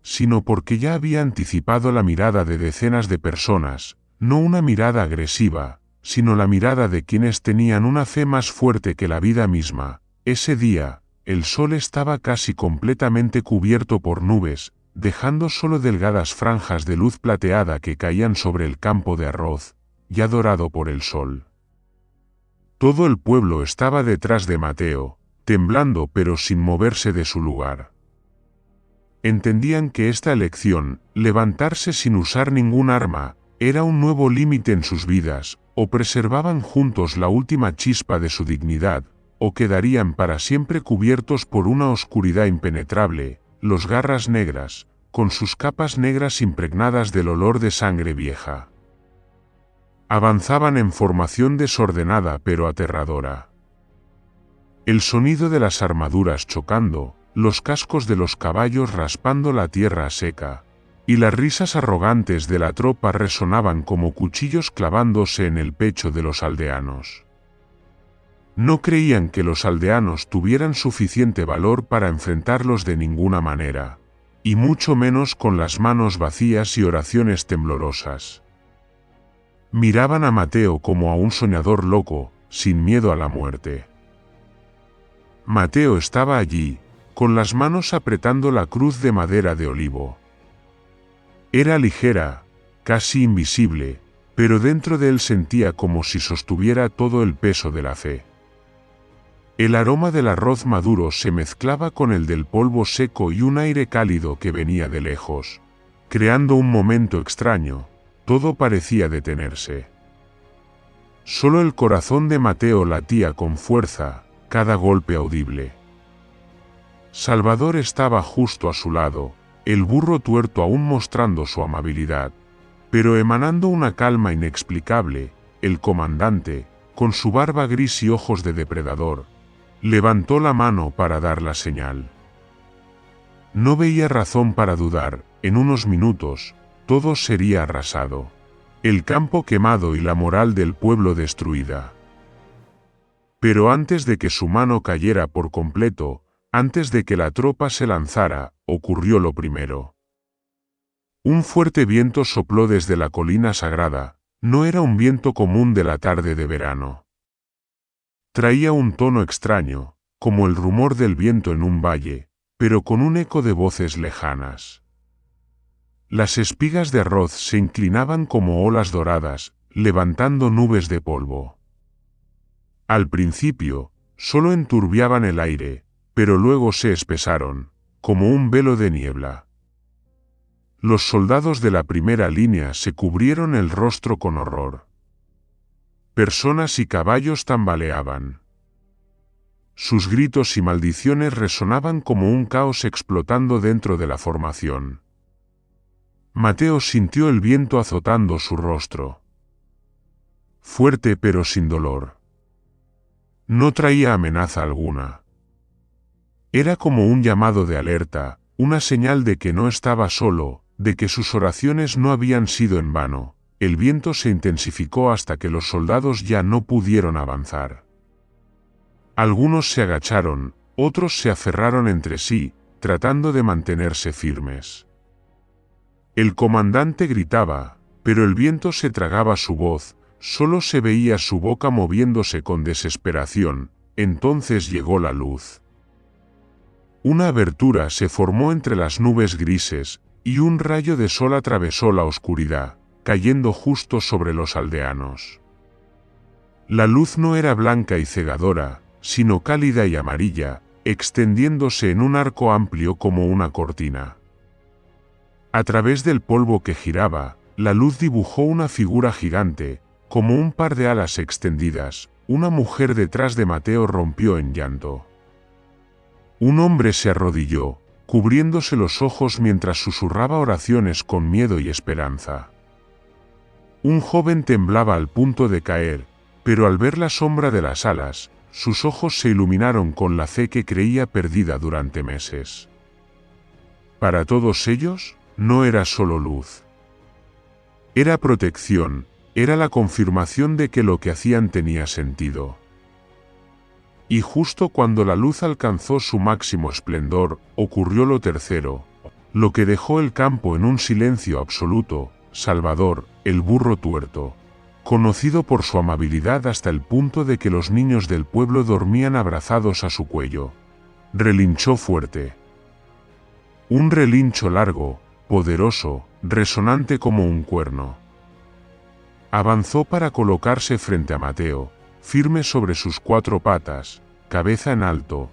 sino porque ya había anticipado la mirada de decenas de personas. No una mirada agresiva, sino la mirada de quienes tenían una fe más fuerte que la vida misma. Ese día, el sol estaba casi completamente cubierto por nubes, dejando solo delgadas franjas de luz plateada que caían sobre el campo de arroz, ya dorado por el sol. Todo el pueblo estaba detrás de Mateo, temblando pero sin moverse de su lugar. Entendían que esta elección, levantarse sin usar ningún arma, era un nuevo límite en sus vidas, o preservaban juntos la última chispa de su dignidad, o quedarían para siempre cubiertos por una oscuridad impenetrable. Los Garras Negras, con sus capas negras impregnadas del olor de sangre vieja, avanzaban en formación desordenada pero aterradora. El sonido de las armaduras chocando, los cascos de los caballos raspando la tierra seca, y las risas arrogantes de la tropa resonaban como cuchillos clavándose en el pecho de los aldeanos. No creían que los aldeanos tuvieran suficiente valor para enfrentarlos de ninguna manera, y mucho menos con las manos vacías y oraciones temblorosas. Miraban a Mateo como a un soñador loco, sin miedo a la muerte. Mateo estaba allí, con las manos apretando la cruz de madera de olivo. Era ligera, casi invisible, pero dentro de él sentía como si sostuviera todo el peso de la fe. El aroma del arroz maduro se mezclaba con el del polvo seco y un aire cálido que venía de lejos, creando un momento extraño. Todo parecía detenerse. Solo el corazón de Mateo latía con fuerza, cada golpe audible. Salvador estaba justo a su lado, el burro tuerto aún mostrando su amabilidad, pero emanando una calma inexplicable. El comandante, con su barba gris y ojos de depredador, levantó la mano para dar la señal. No veía razón para dudar. En unos minutos, todo sería arrasado. El campo quemado y la moral del pueblo destruida. Pero antes de que su mano cayera por completo, antes de que la tropa se lanzara, ocurrió lo primero. Un fuerte viento sopló desde la colina sagrada. No era un viento común de la tarde de verano. Traía un tono extraño, como el rumor del viento en un valle, pero con un eco de voces lejanas. Las espigas de arroz se inclinaban como olas doradas, levantando nubes de polvo. Al principio, solo enturbiaban el aire, pero luego se espesaron, como un velo de niebla. Los soldados de la primera línea se cubrieron el rostro con horror. Personas y caballos tambaleaban. Sus gritos y maldiciones resonaban como un caos explotando dentro de la formación. Mateo sintió el viento azotando su rostro. Fuerte pero sin dolor. No traía amenaza alguna. Era como un llamado de alerta, una señal de que no estaba solo, de que sus oraciones no habían sido en vano. El viento se intensificó hasta que los soldados ya no pudieron avanzar. Algunos se agacharon, otros se aferraron entre sí, tratando de mantenerse firmes. El comandante gritaba, pero el viento se tragaba su voz, solo se veía su boca moviéndose con desesperación. Entonces llegó la luz. Una abertura se formó entre las nubes grises, y un rayo de sol atravesó la oscuridad, cayendo justo sobre los aldeanos. La luz no era blanca y cegadora, sino cálida y amarilla, extendiéndose en un arco amplio como una cortina. A través del polvo que giraba, la luz dibujó una figura gigante, como un par de alas extendidas. Una mujer detrás de Mateo rompió en llanto. Un hombre se arrodilló, cubriéndose los ojos mientras susurraba oraciones con miedo y esperanza. Un joven temblaba al punto de caer, pero al ver la sombra de las alas, sus ojos se iluminaron con la fe que creía perdida durante meses. Para todos ellos, no era solo luz. Era protección, era la confirmación de que lo que hacían tenía sentido. Y justo cuando la luz alcanzó su máximo esplendor, ocurrió lo tercero, lo que dejó el campo en un silencio absoluto. Salvador, el burro tuerto, conocido por su amabilidad hasta el punto de que los niños del pueblo dormían abrazados a su cuello, relinchó fuerte. Un relincho largo, poderoso, resonante como un cuerno. Avanzó para colocarse frente a Mateo, firme sobre sus 4 patas, cabeza en alto,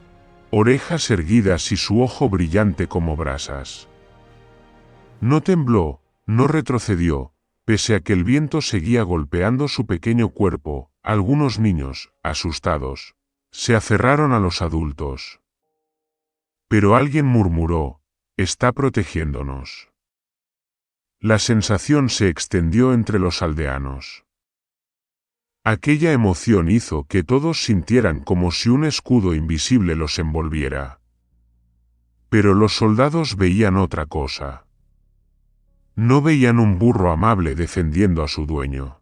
orejas erguidas y su ojo brillante como brasas. No tembló, no retrocedió, Pese a que el viento seguía golpeando su pequeño cuerpo, algunos niños, asustados, se aferraron a los adultos. Pero alguien murmuró: «Está protegiéndonos». La sensación se extendió entre los aldeanos. Aquella emoción hizo que todos sintieran como si un escudo invisible los envolviera. Pero los soldados veían otra cosa. No veían un burro amable defendiendo a su dueño.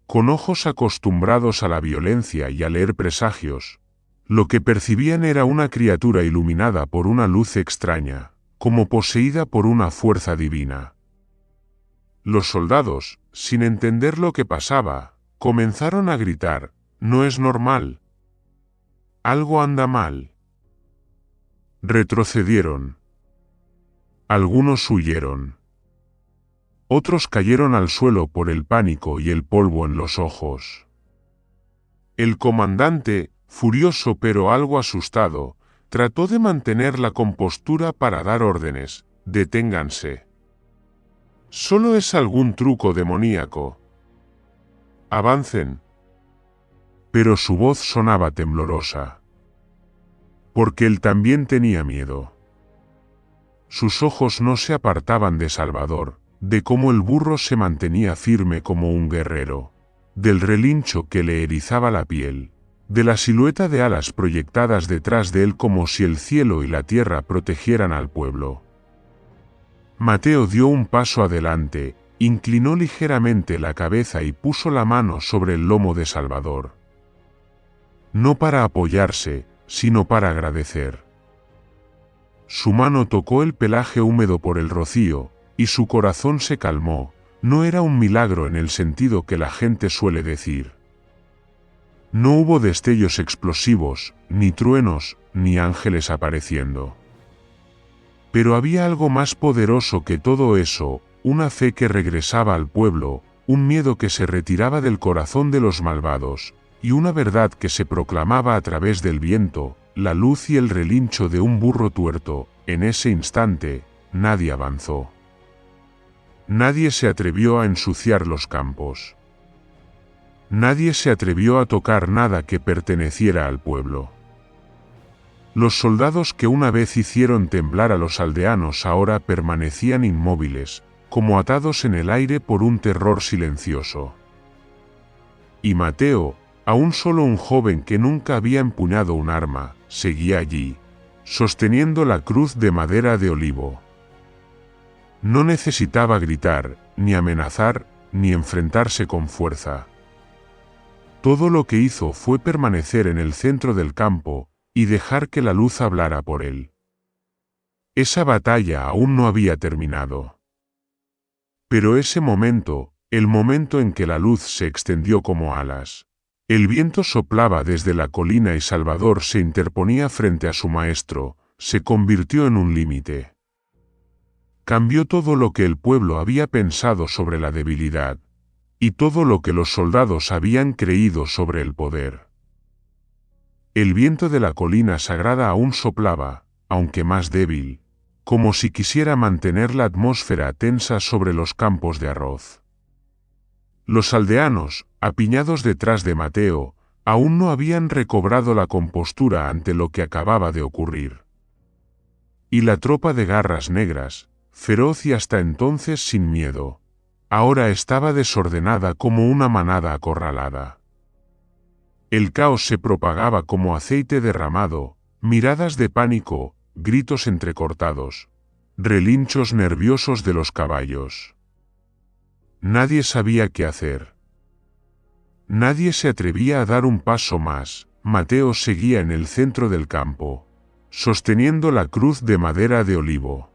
Con ojos acostumbrados a la violencia y a leer presagios, lo que percibían era una criatura iluminada por una luz extraña, como poseída por una fuerza divina. Los soldados, sin entender lo que pasaba, comenzaron a gritar: «No es normal. Algo anda mal». Retrocedieron. Algunos huyeron. Otros cayeron al suelo por el pánico y el polvo en los ojos. El comandante, furioso pero algo asustado, trató de mantener la compostura para dar órdenes: «Deténganse. Solo es algún truco demoníaco. Avancen». Pero su voz sonaba temblorosa. Porque él también tenía miedo. Sus ojos no se apartaban de Salvador, de cómo el burro se mantenía firme como un guerrero, del relincho que le erizaba la piel, de la silueta de alas proyectadas detrás de él como si el cielo y la tierra protegieran al pueblo. Mateo dio un paso adelante, inclinó ligeramente la cabeza y puso la mano sobre el lomo de Salvador. No para apoyarse, sino para agradecer. Su mano tocó el pelaje húmedo por el rocío, y su corazón se calmó. No era un milagro en el sentido que la gente suele decir. No hubo destellos explosivos, ni truenos, ni ángeles apareciendo. Pero había algo más poderoso que todo eso, una fe que regresaba al pueblo, un miedo que se retiraba del corazón de los malvados, y una verdad que se proclamaba a través del viento, la luz y el relincho de un burro tuerto. En ese instante, nadie avanzó. Nadie se atrevió a ensuciar los campos. Nadie se atrevió a tocar nada que perteneciera al pueblo. Los soldados que una vez hicieron temblar a los aldeanos ahora permanecían inmóviles, como atados en el aire por un terror silencioso. Y Mateo, aún solo un joven que nunca había empuñado un arma, seguía allí, sosteniendo la cruz de madera de olivo. No necesitaba gritar, ni amenazar, ni enfrentarse con fuerza. Todo lo que hizo fue permanecer en el centro del campo, y dejar que la luz hablara por él. Esa batalla aún no había terminado. Pero ese momento, el momento en que la luz se extendió como alas, el viento soplaba desde la colina y Salvador se interponía frente a su maestro, se convirtió en un límite. Cambió todo lo que el pueblo había pensado sobre la debilidad, y todo lo que los soldados habían creído sobre el poder. El viento de la colina sagrada aún soplaba, aunque más débil, como si quisiera mantener la atmósfera tensa sobre los campos de arroz. Los aldeanos, apiñados detrás de Mateo, aún no habían recobrado la compostura ante lo que acababa de ocurrir. Y la tropa de garras negras, feroz y hasta entonces sin miedo, ahora estaba desordenada como una manada acorralada. El caos se propagaba como aceite derramado, miradas de pánico, gritos entrecortados, relinchos nerviosos de los caballos. Nadie sabía qué hacer. Nadie se atrevía a dar un paso más. Mateo seguía en el centro del campo, sosteniendo la cruz de madera de olivo.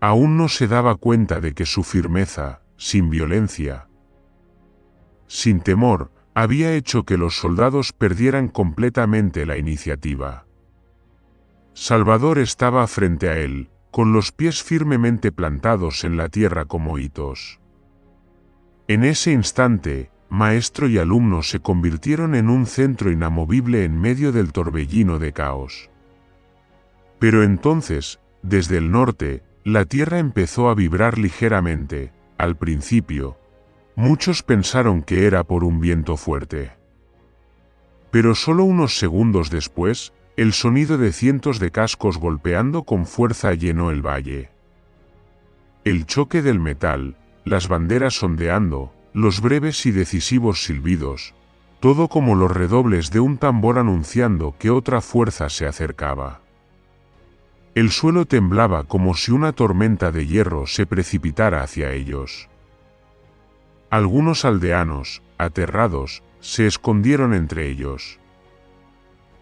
Aún no se daba cuenta de que su firmeza, sin violencia, sin temor, había hecho que los soldados perdieran completamente la iniciativa. Salvador estaba frente a él, con los pies firmemente plantados en la tierra como hitos. En ese instante, maestro y alumno se convirtieron en un centro inamovible en medio del torbellino de caos. Pero entonces, desde el norte, la tierra empezó a vibrar ligeramente, Al principio, muchos pensaron que era por un viento fuerte. Pero solo unos segundos después, el sonido de cientos de cascos golpeando con fuerza llenó el valle. El choque del metal, las banderas ondeando, los breves y decisivos silbidos, todo como los redobles de un tambor anunciando que otra fuerza se acercaba. El suelo temblaba como si una tormenta de hierro se precipitara hacia ellos. Algunos aldeanos, aterrados, se escondieron entre ellos.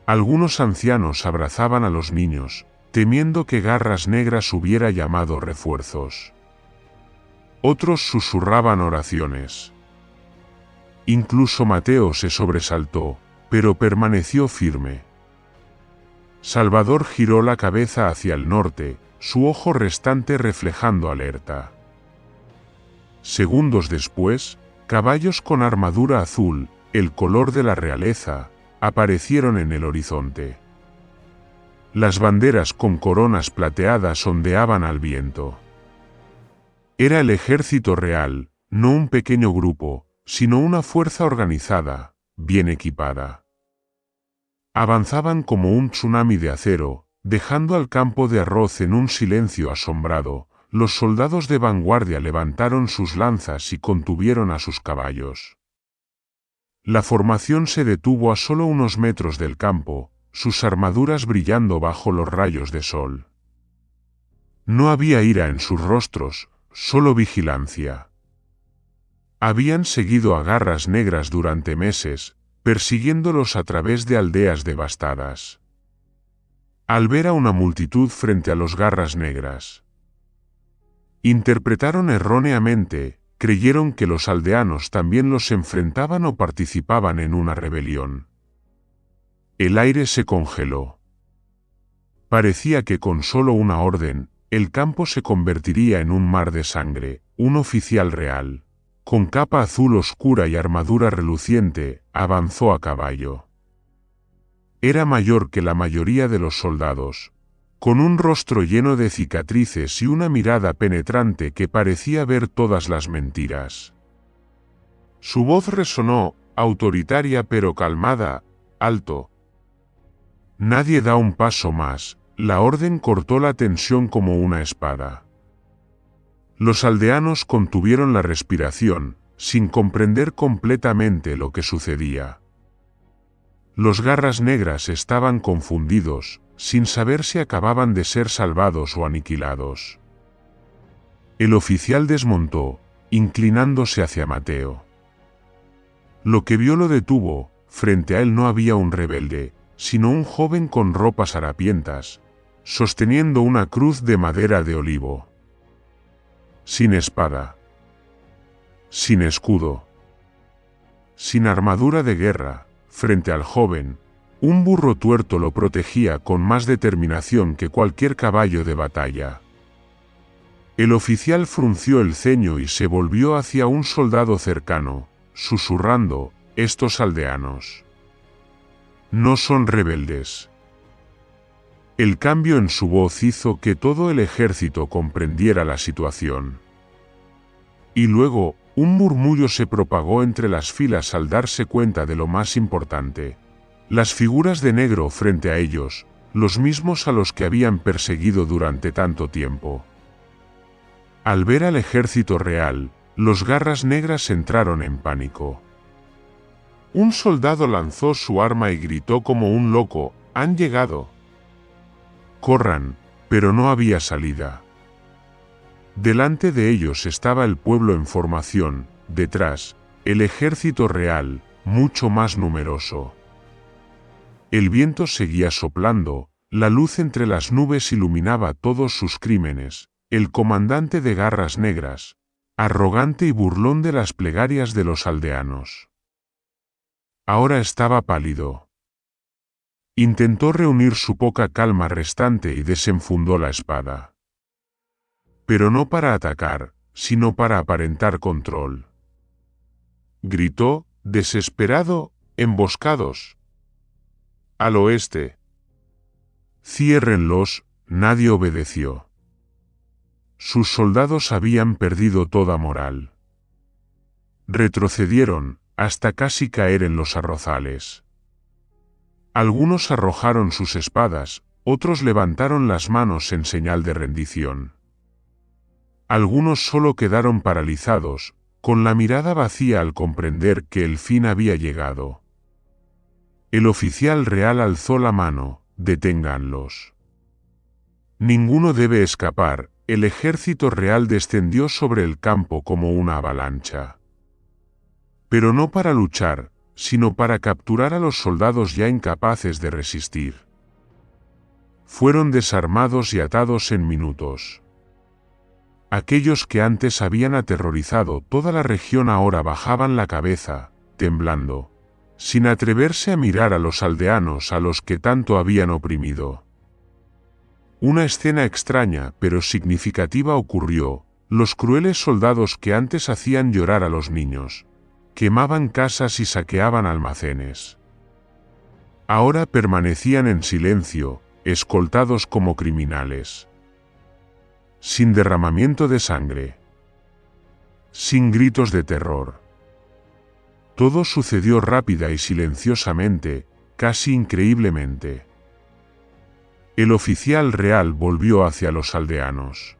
Algunos ancianos abrazaban a los niños, temiendo que Garras Negras hubiera llamado refuerzos. Otros susurraban oraciones. Incluso Mateo se sobresaltó, pero permaneció firme. Salvador giró la cabeza hacia el norte, su ojo restante reflejando alerta. Segundos después, caballos con armadura azul, el color de la realeza, aparecieron en el horizonte. Las banderas con coronas plateadas ondeaban al viento. Era el ejército real, no un pequeño grupo, sino una fuerza organizada, bien equipada. Avanzaban como un tsunami de acero, dejando al campo de arroz en un silencio asombrado. Los soldados de vanguardia levantaron sus lanzas y contuvieron a sus caballos. La formación se detuvo a solo unos metros del campo, sus armaduras brillando bajo los rayos de sol. No había ira en sus rostros, solo vigilancia. Habían seguido a Garras Negras durante meses, persiguiéndolos a través de aldeas devastadas. Al ver a una multitud frente a los Garras Negras, interpretaron erróneamente, creyeron que los aldeanos también los enfrentaban o participaban en una rebelión. El aire se congeló. Parecía que con solo una orden, el campo se convertiría en un mar de sangre. Un oficial real, con capa azul oscura y armadura reluciente, avanzó a caballo. Era mayor que la mayoría de los soldados, con un rostro lleno de cicatrices y una mirada penetrante que parecía ver todas las mentiras. Su voz resonó, autoritaria pero calmada, alto. Nadie da un paso más, la orden cortó la tensión como una espada. Los aldeanos contuvieron la respiración, sin comprender completamente lo que sucedía. Los Garras Negras estaban confundidos, sin saber si acababan de ser salvados o aniquilados. El oficial desmontó, inclinándose hacia Mateo. Lo que vio lo detuvo. Frente a él no había un rebelde, sino un joven con ropas harapientas, sosteniendo una cruz de madera de olivo. Sin espada, sin escudo, sin armadura de guerra, frente al joven, un burro tuerto lo protegía con más determinación que cualquier caballo de batalla. El oficial frunció el ceño y se volvió hacia un soldado cercano, susurrando: «Estos aldeanos no son rebeldes». El cambio en su voz hizo que todo el ejército comprendiera la situación. Y luego, un murmullo se propagó entre las filas al darse cuenta de lo más importante. Las figuras de negro frente a ellos, los mismos a los que habían perseguido durante tanto tiempo. Al ver al ejército real, los Garras Negras entraron en pánico. Un soldado lanzó su arma y gritó como un loco: «¡Han llegado!». «Corran», pero no había salida. Delante de ellos estaba el pueblo en formación, detrás, el ejército real, mucho más numeroso. El viento seguía soplando, la luz entre las nubes iluminaba todos sus crímenes. El comandante de Garras Negras, arrogante y burlón de las plegarias de los aldeanos, ahora estaba pálido. Intentó reunir su poca calma restante y desenfundó la espada. Pero no para atacar, sino para aparentar control. Gritó, desesperado: «¡Emboscados! ¡Al oeste! ¡Ciérrenlos!». Nadie obedeció. sus soldados habían perdido toda moral. Retrocedieron, hasta casi caer en los arrozales. Algunos arrojaron sus espadas, otros levantaron las manos en señal de rendición. Algunos solo quedaron paralizados, con la mirada vacía al comprender que el fin había llegado. El oficial real alzó la mano: «Deténganlos. Ninguno debe escapar». El ejército real descendió sobre el campo como una avalancha. Pero no para luchar, sino para capturar a los soldados ya incapaces de resistir. Fueron desarmados y atados en minutos. Aquellos que antes habían aterrorizado toda la región ahora bajaban la cabeza, temblando, sin atreverse a mirar a los aldeanos a los que tanto habían oprimido. Una escena extraña pero significativa ocurrió: los crueles soldados que antes hacían llorar a los niños, quemaban casas y saqueaban almacenes, ahora permanecían en silencio, escoltados como criminales. Sin derramamiento de sangre, sin gritos de terror. Todo sucedió rápida y silenciosamente, casi increíblemente. El oficial real volvió hacia los aldeanos.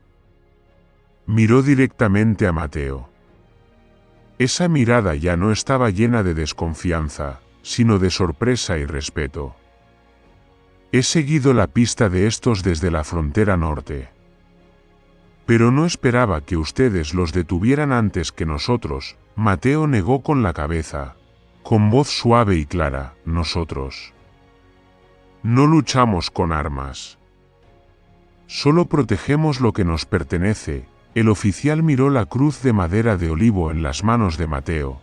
Miró directamente a Mateo. Esa mirada ya no estaba llena de desconfianza, sino de sorpresa y respeto. He seguido la pista de estos desde la frontera norte. Pero no esperaba que ustedes los detuvieran antes que nosotros. Mateo negó con la cabeza, con voz suave y clara: nosotros no luchamos con armas. Solo protegemos lo que nos pertenece. El oficial miró la cruz de madera de olivo en las manos de Mateo.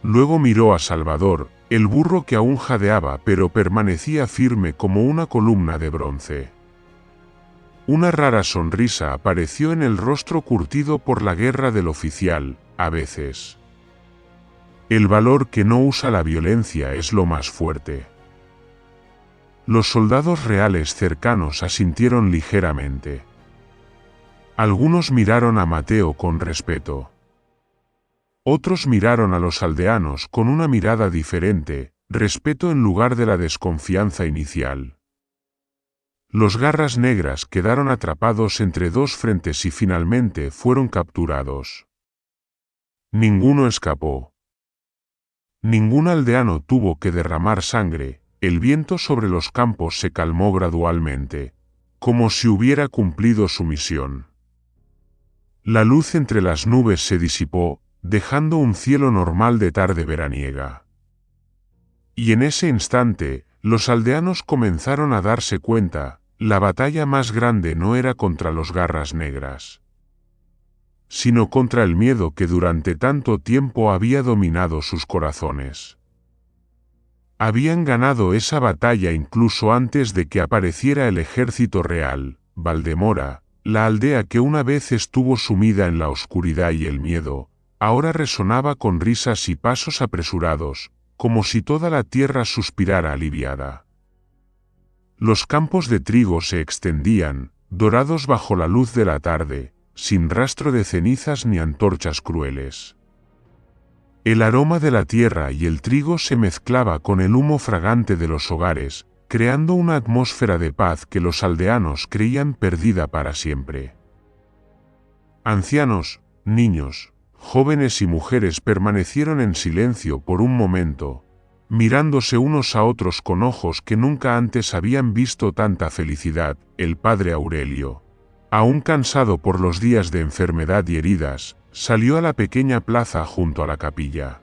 Luego miró a Salvador, el burro que aún jadeaba pero permanecía firme como una columna de bronce. Una rara sonrisa apareció en el rostro curtido por la guerra del oficial. A veces, el valor que no usa la violencia es lo más fuerte. Los soldados reales cercanos asintieron ligeramente. Algunos miraron a Mateo con respeto. Otros miraron a los aldeanos con una mirada diferente, respeto en lugar de la desconfianza inicial. Los garras negras quedaron atrapados entre dos frentes y finalmente fueron capturados. Ninguno escapó. Ningún aldeano tuvo que derramar sangre. El viento sobre los campos se calmó gradualmente, como si hubiera cumplido su misión. La luz entre las nubes se disipó, dejando un cielo normal de tarde veraniega. Y en ese instante, los aldeanos comenzaron a darse cuenta: la batalla más grande no era contra los garras negras, sino contra el miedo que durante tanto tiempo había dominado sus corazones. Habían ganado esa batalla incluso antes de que apareciera el ejército real. Valdemora, la aldea que una vez estuvo sumida en la oscuridad y el miedo, ahora resonaba con risas y pasos apresurados, como si toda la tierra suspirara aliviada. Los campos de trigo se extendían, dorados bajo la luz de la tarde, sin rastro de cenizas ni antorchas crueles. El aroma de la tierra y el trigo se mezclaba con el humo fragante de los hogares, creando una atmósfera de paz que los aldeanos creían perdida para siempre. Ancianos, niños, jóvenes y mujeres permanecieron en silencio por un momento, mirándose unos a otros con ojos que nunca antes habían visto tanta felicidad. El padre Aurelio, aún cansado por los días de enfermedad y heridas, salió a la pequeña plaza junto a la capilla.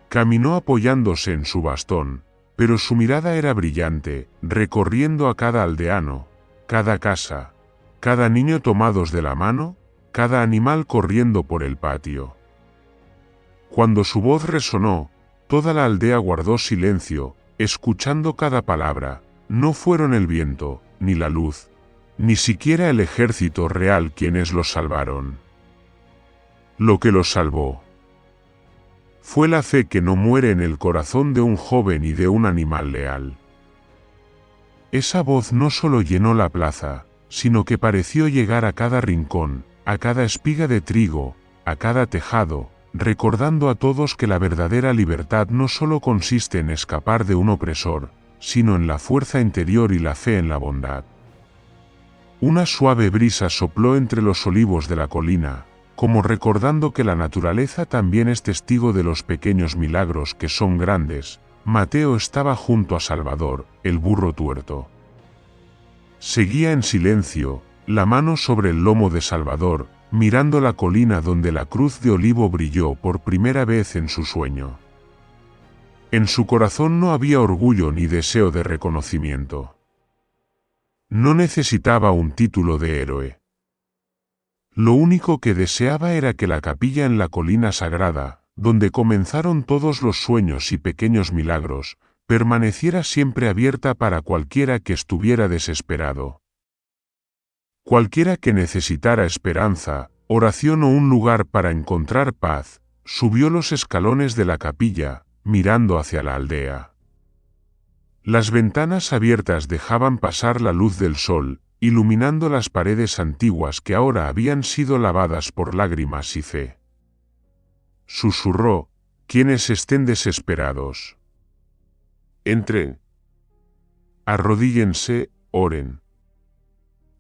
Caminó apoyándose en su bastón, pero su mirada era brillante, recorriendo a cada aldeano, cada casa, cada niño tomados de la mano, cada animal corriendo por el patio. Cuando su voz resonó, toda la aldea guardó silencio, escuchando cada palabra. No fueron el viento, ni la luz, ni siquiera el ejército real quienes los salvaron. Lo que los salvó fue la fe que no muere en el corazón de un joven y de un animal leal. Esa voz no solo llenó la plaza, sino que pareció llegar a cada rincón, a cada espiga de trigo, a cada tejado, recordando a todos que la verdadera libertad no solo consiste en escapar de un opresor, sino en la fuerza interior y la fe en la bondad. Una suave brisa sopló entre los olivos de la colina, como recordando que la naturaleza también es testigo de los pequeños milagros que son grandes. Mateo estaba junto a Salvador, el burro tuerto. Seguía en silencio, la mano sobre el lomo de Salvador, mirando la colina donde la cruz de olivo brilló por primera vez en su sueño. En su corazón no había orgullo ni deseo de reconocimiento. No necesitaba un título de héroe. Lo único que deseaba era que la capilla en la colina sagrada, donde comenzaron todos los sueños y pequeños milagros, permaneciera siempre abierta para cualquiera que estuviera desesperado. Cualquiera que necesitara esperanza, oración o un lugar para encontrar paz, subió los escalones de la capilla, mirando hacia la aldea. Las ventanas abiertas dejaban pasar la luz del sol, iluminando las paredes antiguas que ahora habían sido lavadas por lágrimas y fe. Susurró: quienes estén desesperados, entren. Arrodíllense, oren.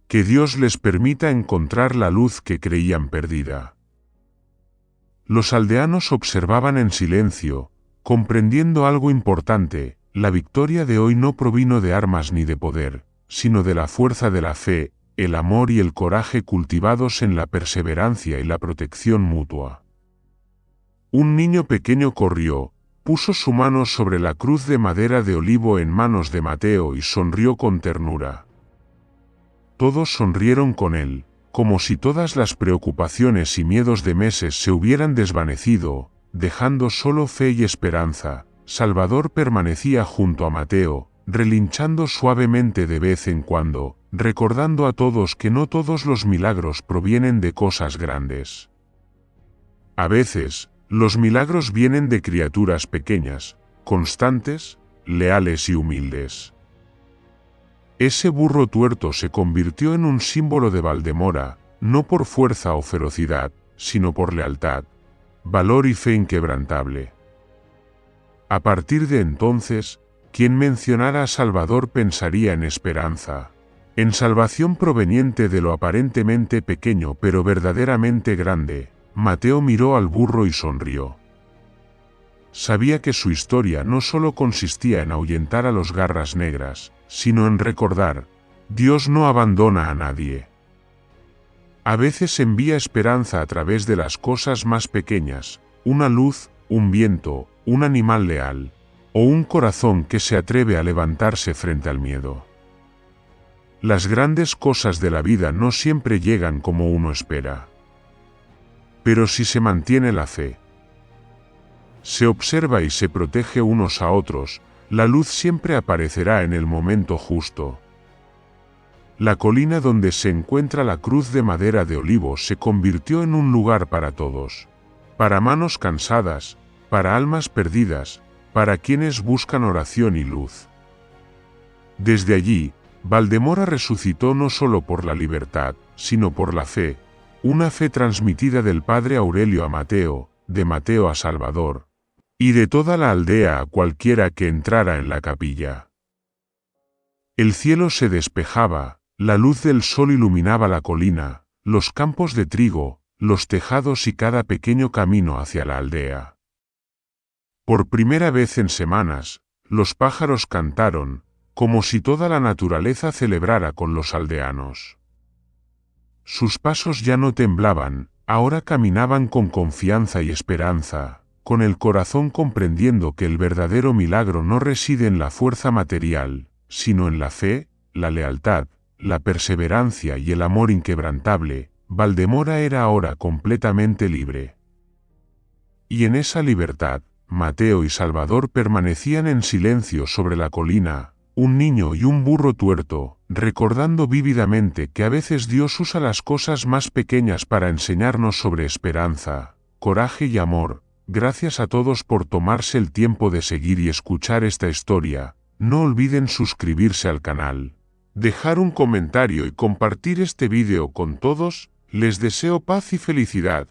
Que Dios les permita encontrar la luz que creían perdida. Los aldeanos observaban en silencio, comprendiendo algo importante: la victoria de hoy no provino de armas ni de poder, sino de la fuerza de la fe, el amor y el coraje cultivados en la perseverancia y la protección mutua. Un niño pequeño corrió, puso su mano sobre la cruz de madera de olivo en manos de Mateo y sonrió con ternura. Todos sonrieron con él, como si todas las preocupaciones y miedos de meses se hubieran desvanecido, dejando solo fe y esperanza. Salvador permanecía junto a Mateo, relinchando suavemente de vez en cuando, recordando a todos que no todos los milagros provienen de cosas grandes. A veces, los milagros vienen de criaturas pequeñas, constantes, leales y humildes. Ese burro tuerto se convirtió en un símbolo de Valdemora, no por fuerza o ferocidad, sino por lealtad, valor y fe inquebrantable. A partir de entonces, quien mencionara a Salvador pensaría en esperanza, en salvación proveniente de lo aparentemente pequeño pero verdaderamente grande. Mateo miró al burro y sonrió. Sabía que su historia no solo consistía en ahuyentar a los garras negras, sino en recordar: Dios no abandona a nadie. A veces envía esperanza a través de las cosas más pequeñas: una luz, un viento, un animal leal, o un corazón que se atreve a levantarse frente al miedo. Las grandes cosas de la vida no siempre llegan como uno espera. Pero si se mantiene la fe, se observa y se protege unos a otros, la luz siempre aparecerá en el momento justo. La colina donde se encuentra la cruz de madera de olivo se convirtió en un lugar para todos, para manos cansadas, para almas perdidas, para quienes buscan oración y luz. Desde allí, Valdemora resucitó no solo por la libertad, sino por la fe, una fe transmitida del padre Aurelio a Mateo, de Mateo a Salvador, y de toda la aldea a cualquiera que entrara en la capilla. El cielo se despejaba, la luz del sol iluminaba la colina, los campos de trigo, los tejados y cada pequeño camino hacia la aldea. Por primera vez en semanas, los pájaros cantaron, como si toda la naturaleza celebrara con los aldeanos. Sus pasos ya no temblaban, ahora caminaban con confianza y esperanza, con el corazón comprendiendo que el verdadero milagro no reside en la fuerza material, sino en la fe, la lealtad, la perseverancia y el amor inquebrantable. Valdemora era ahora completamente libre. Y en esa libertad, Mateo y Salvador permanecían en silencio sobre la colina, un niño y un burro tuerto, recordando vívidamente que a veces Dios usa las cosas más pequeñas para enseñarnos sobre esperanza, coraje y amor. Gracias a todos por tomarse el tiempo de seguir y escuchar esta historia. No olviden suscribirse al canal, dejar un comentario y compartir este vídeo con todos. Les deseo paz y felicidad.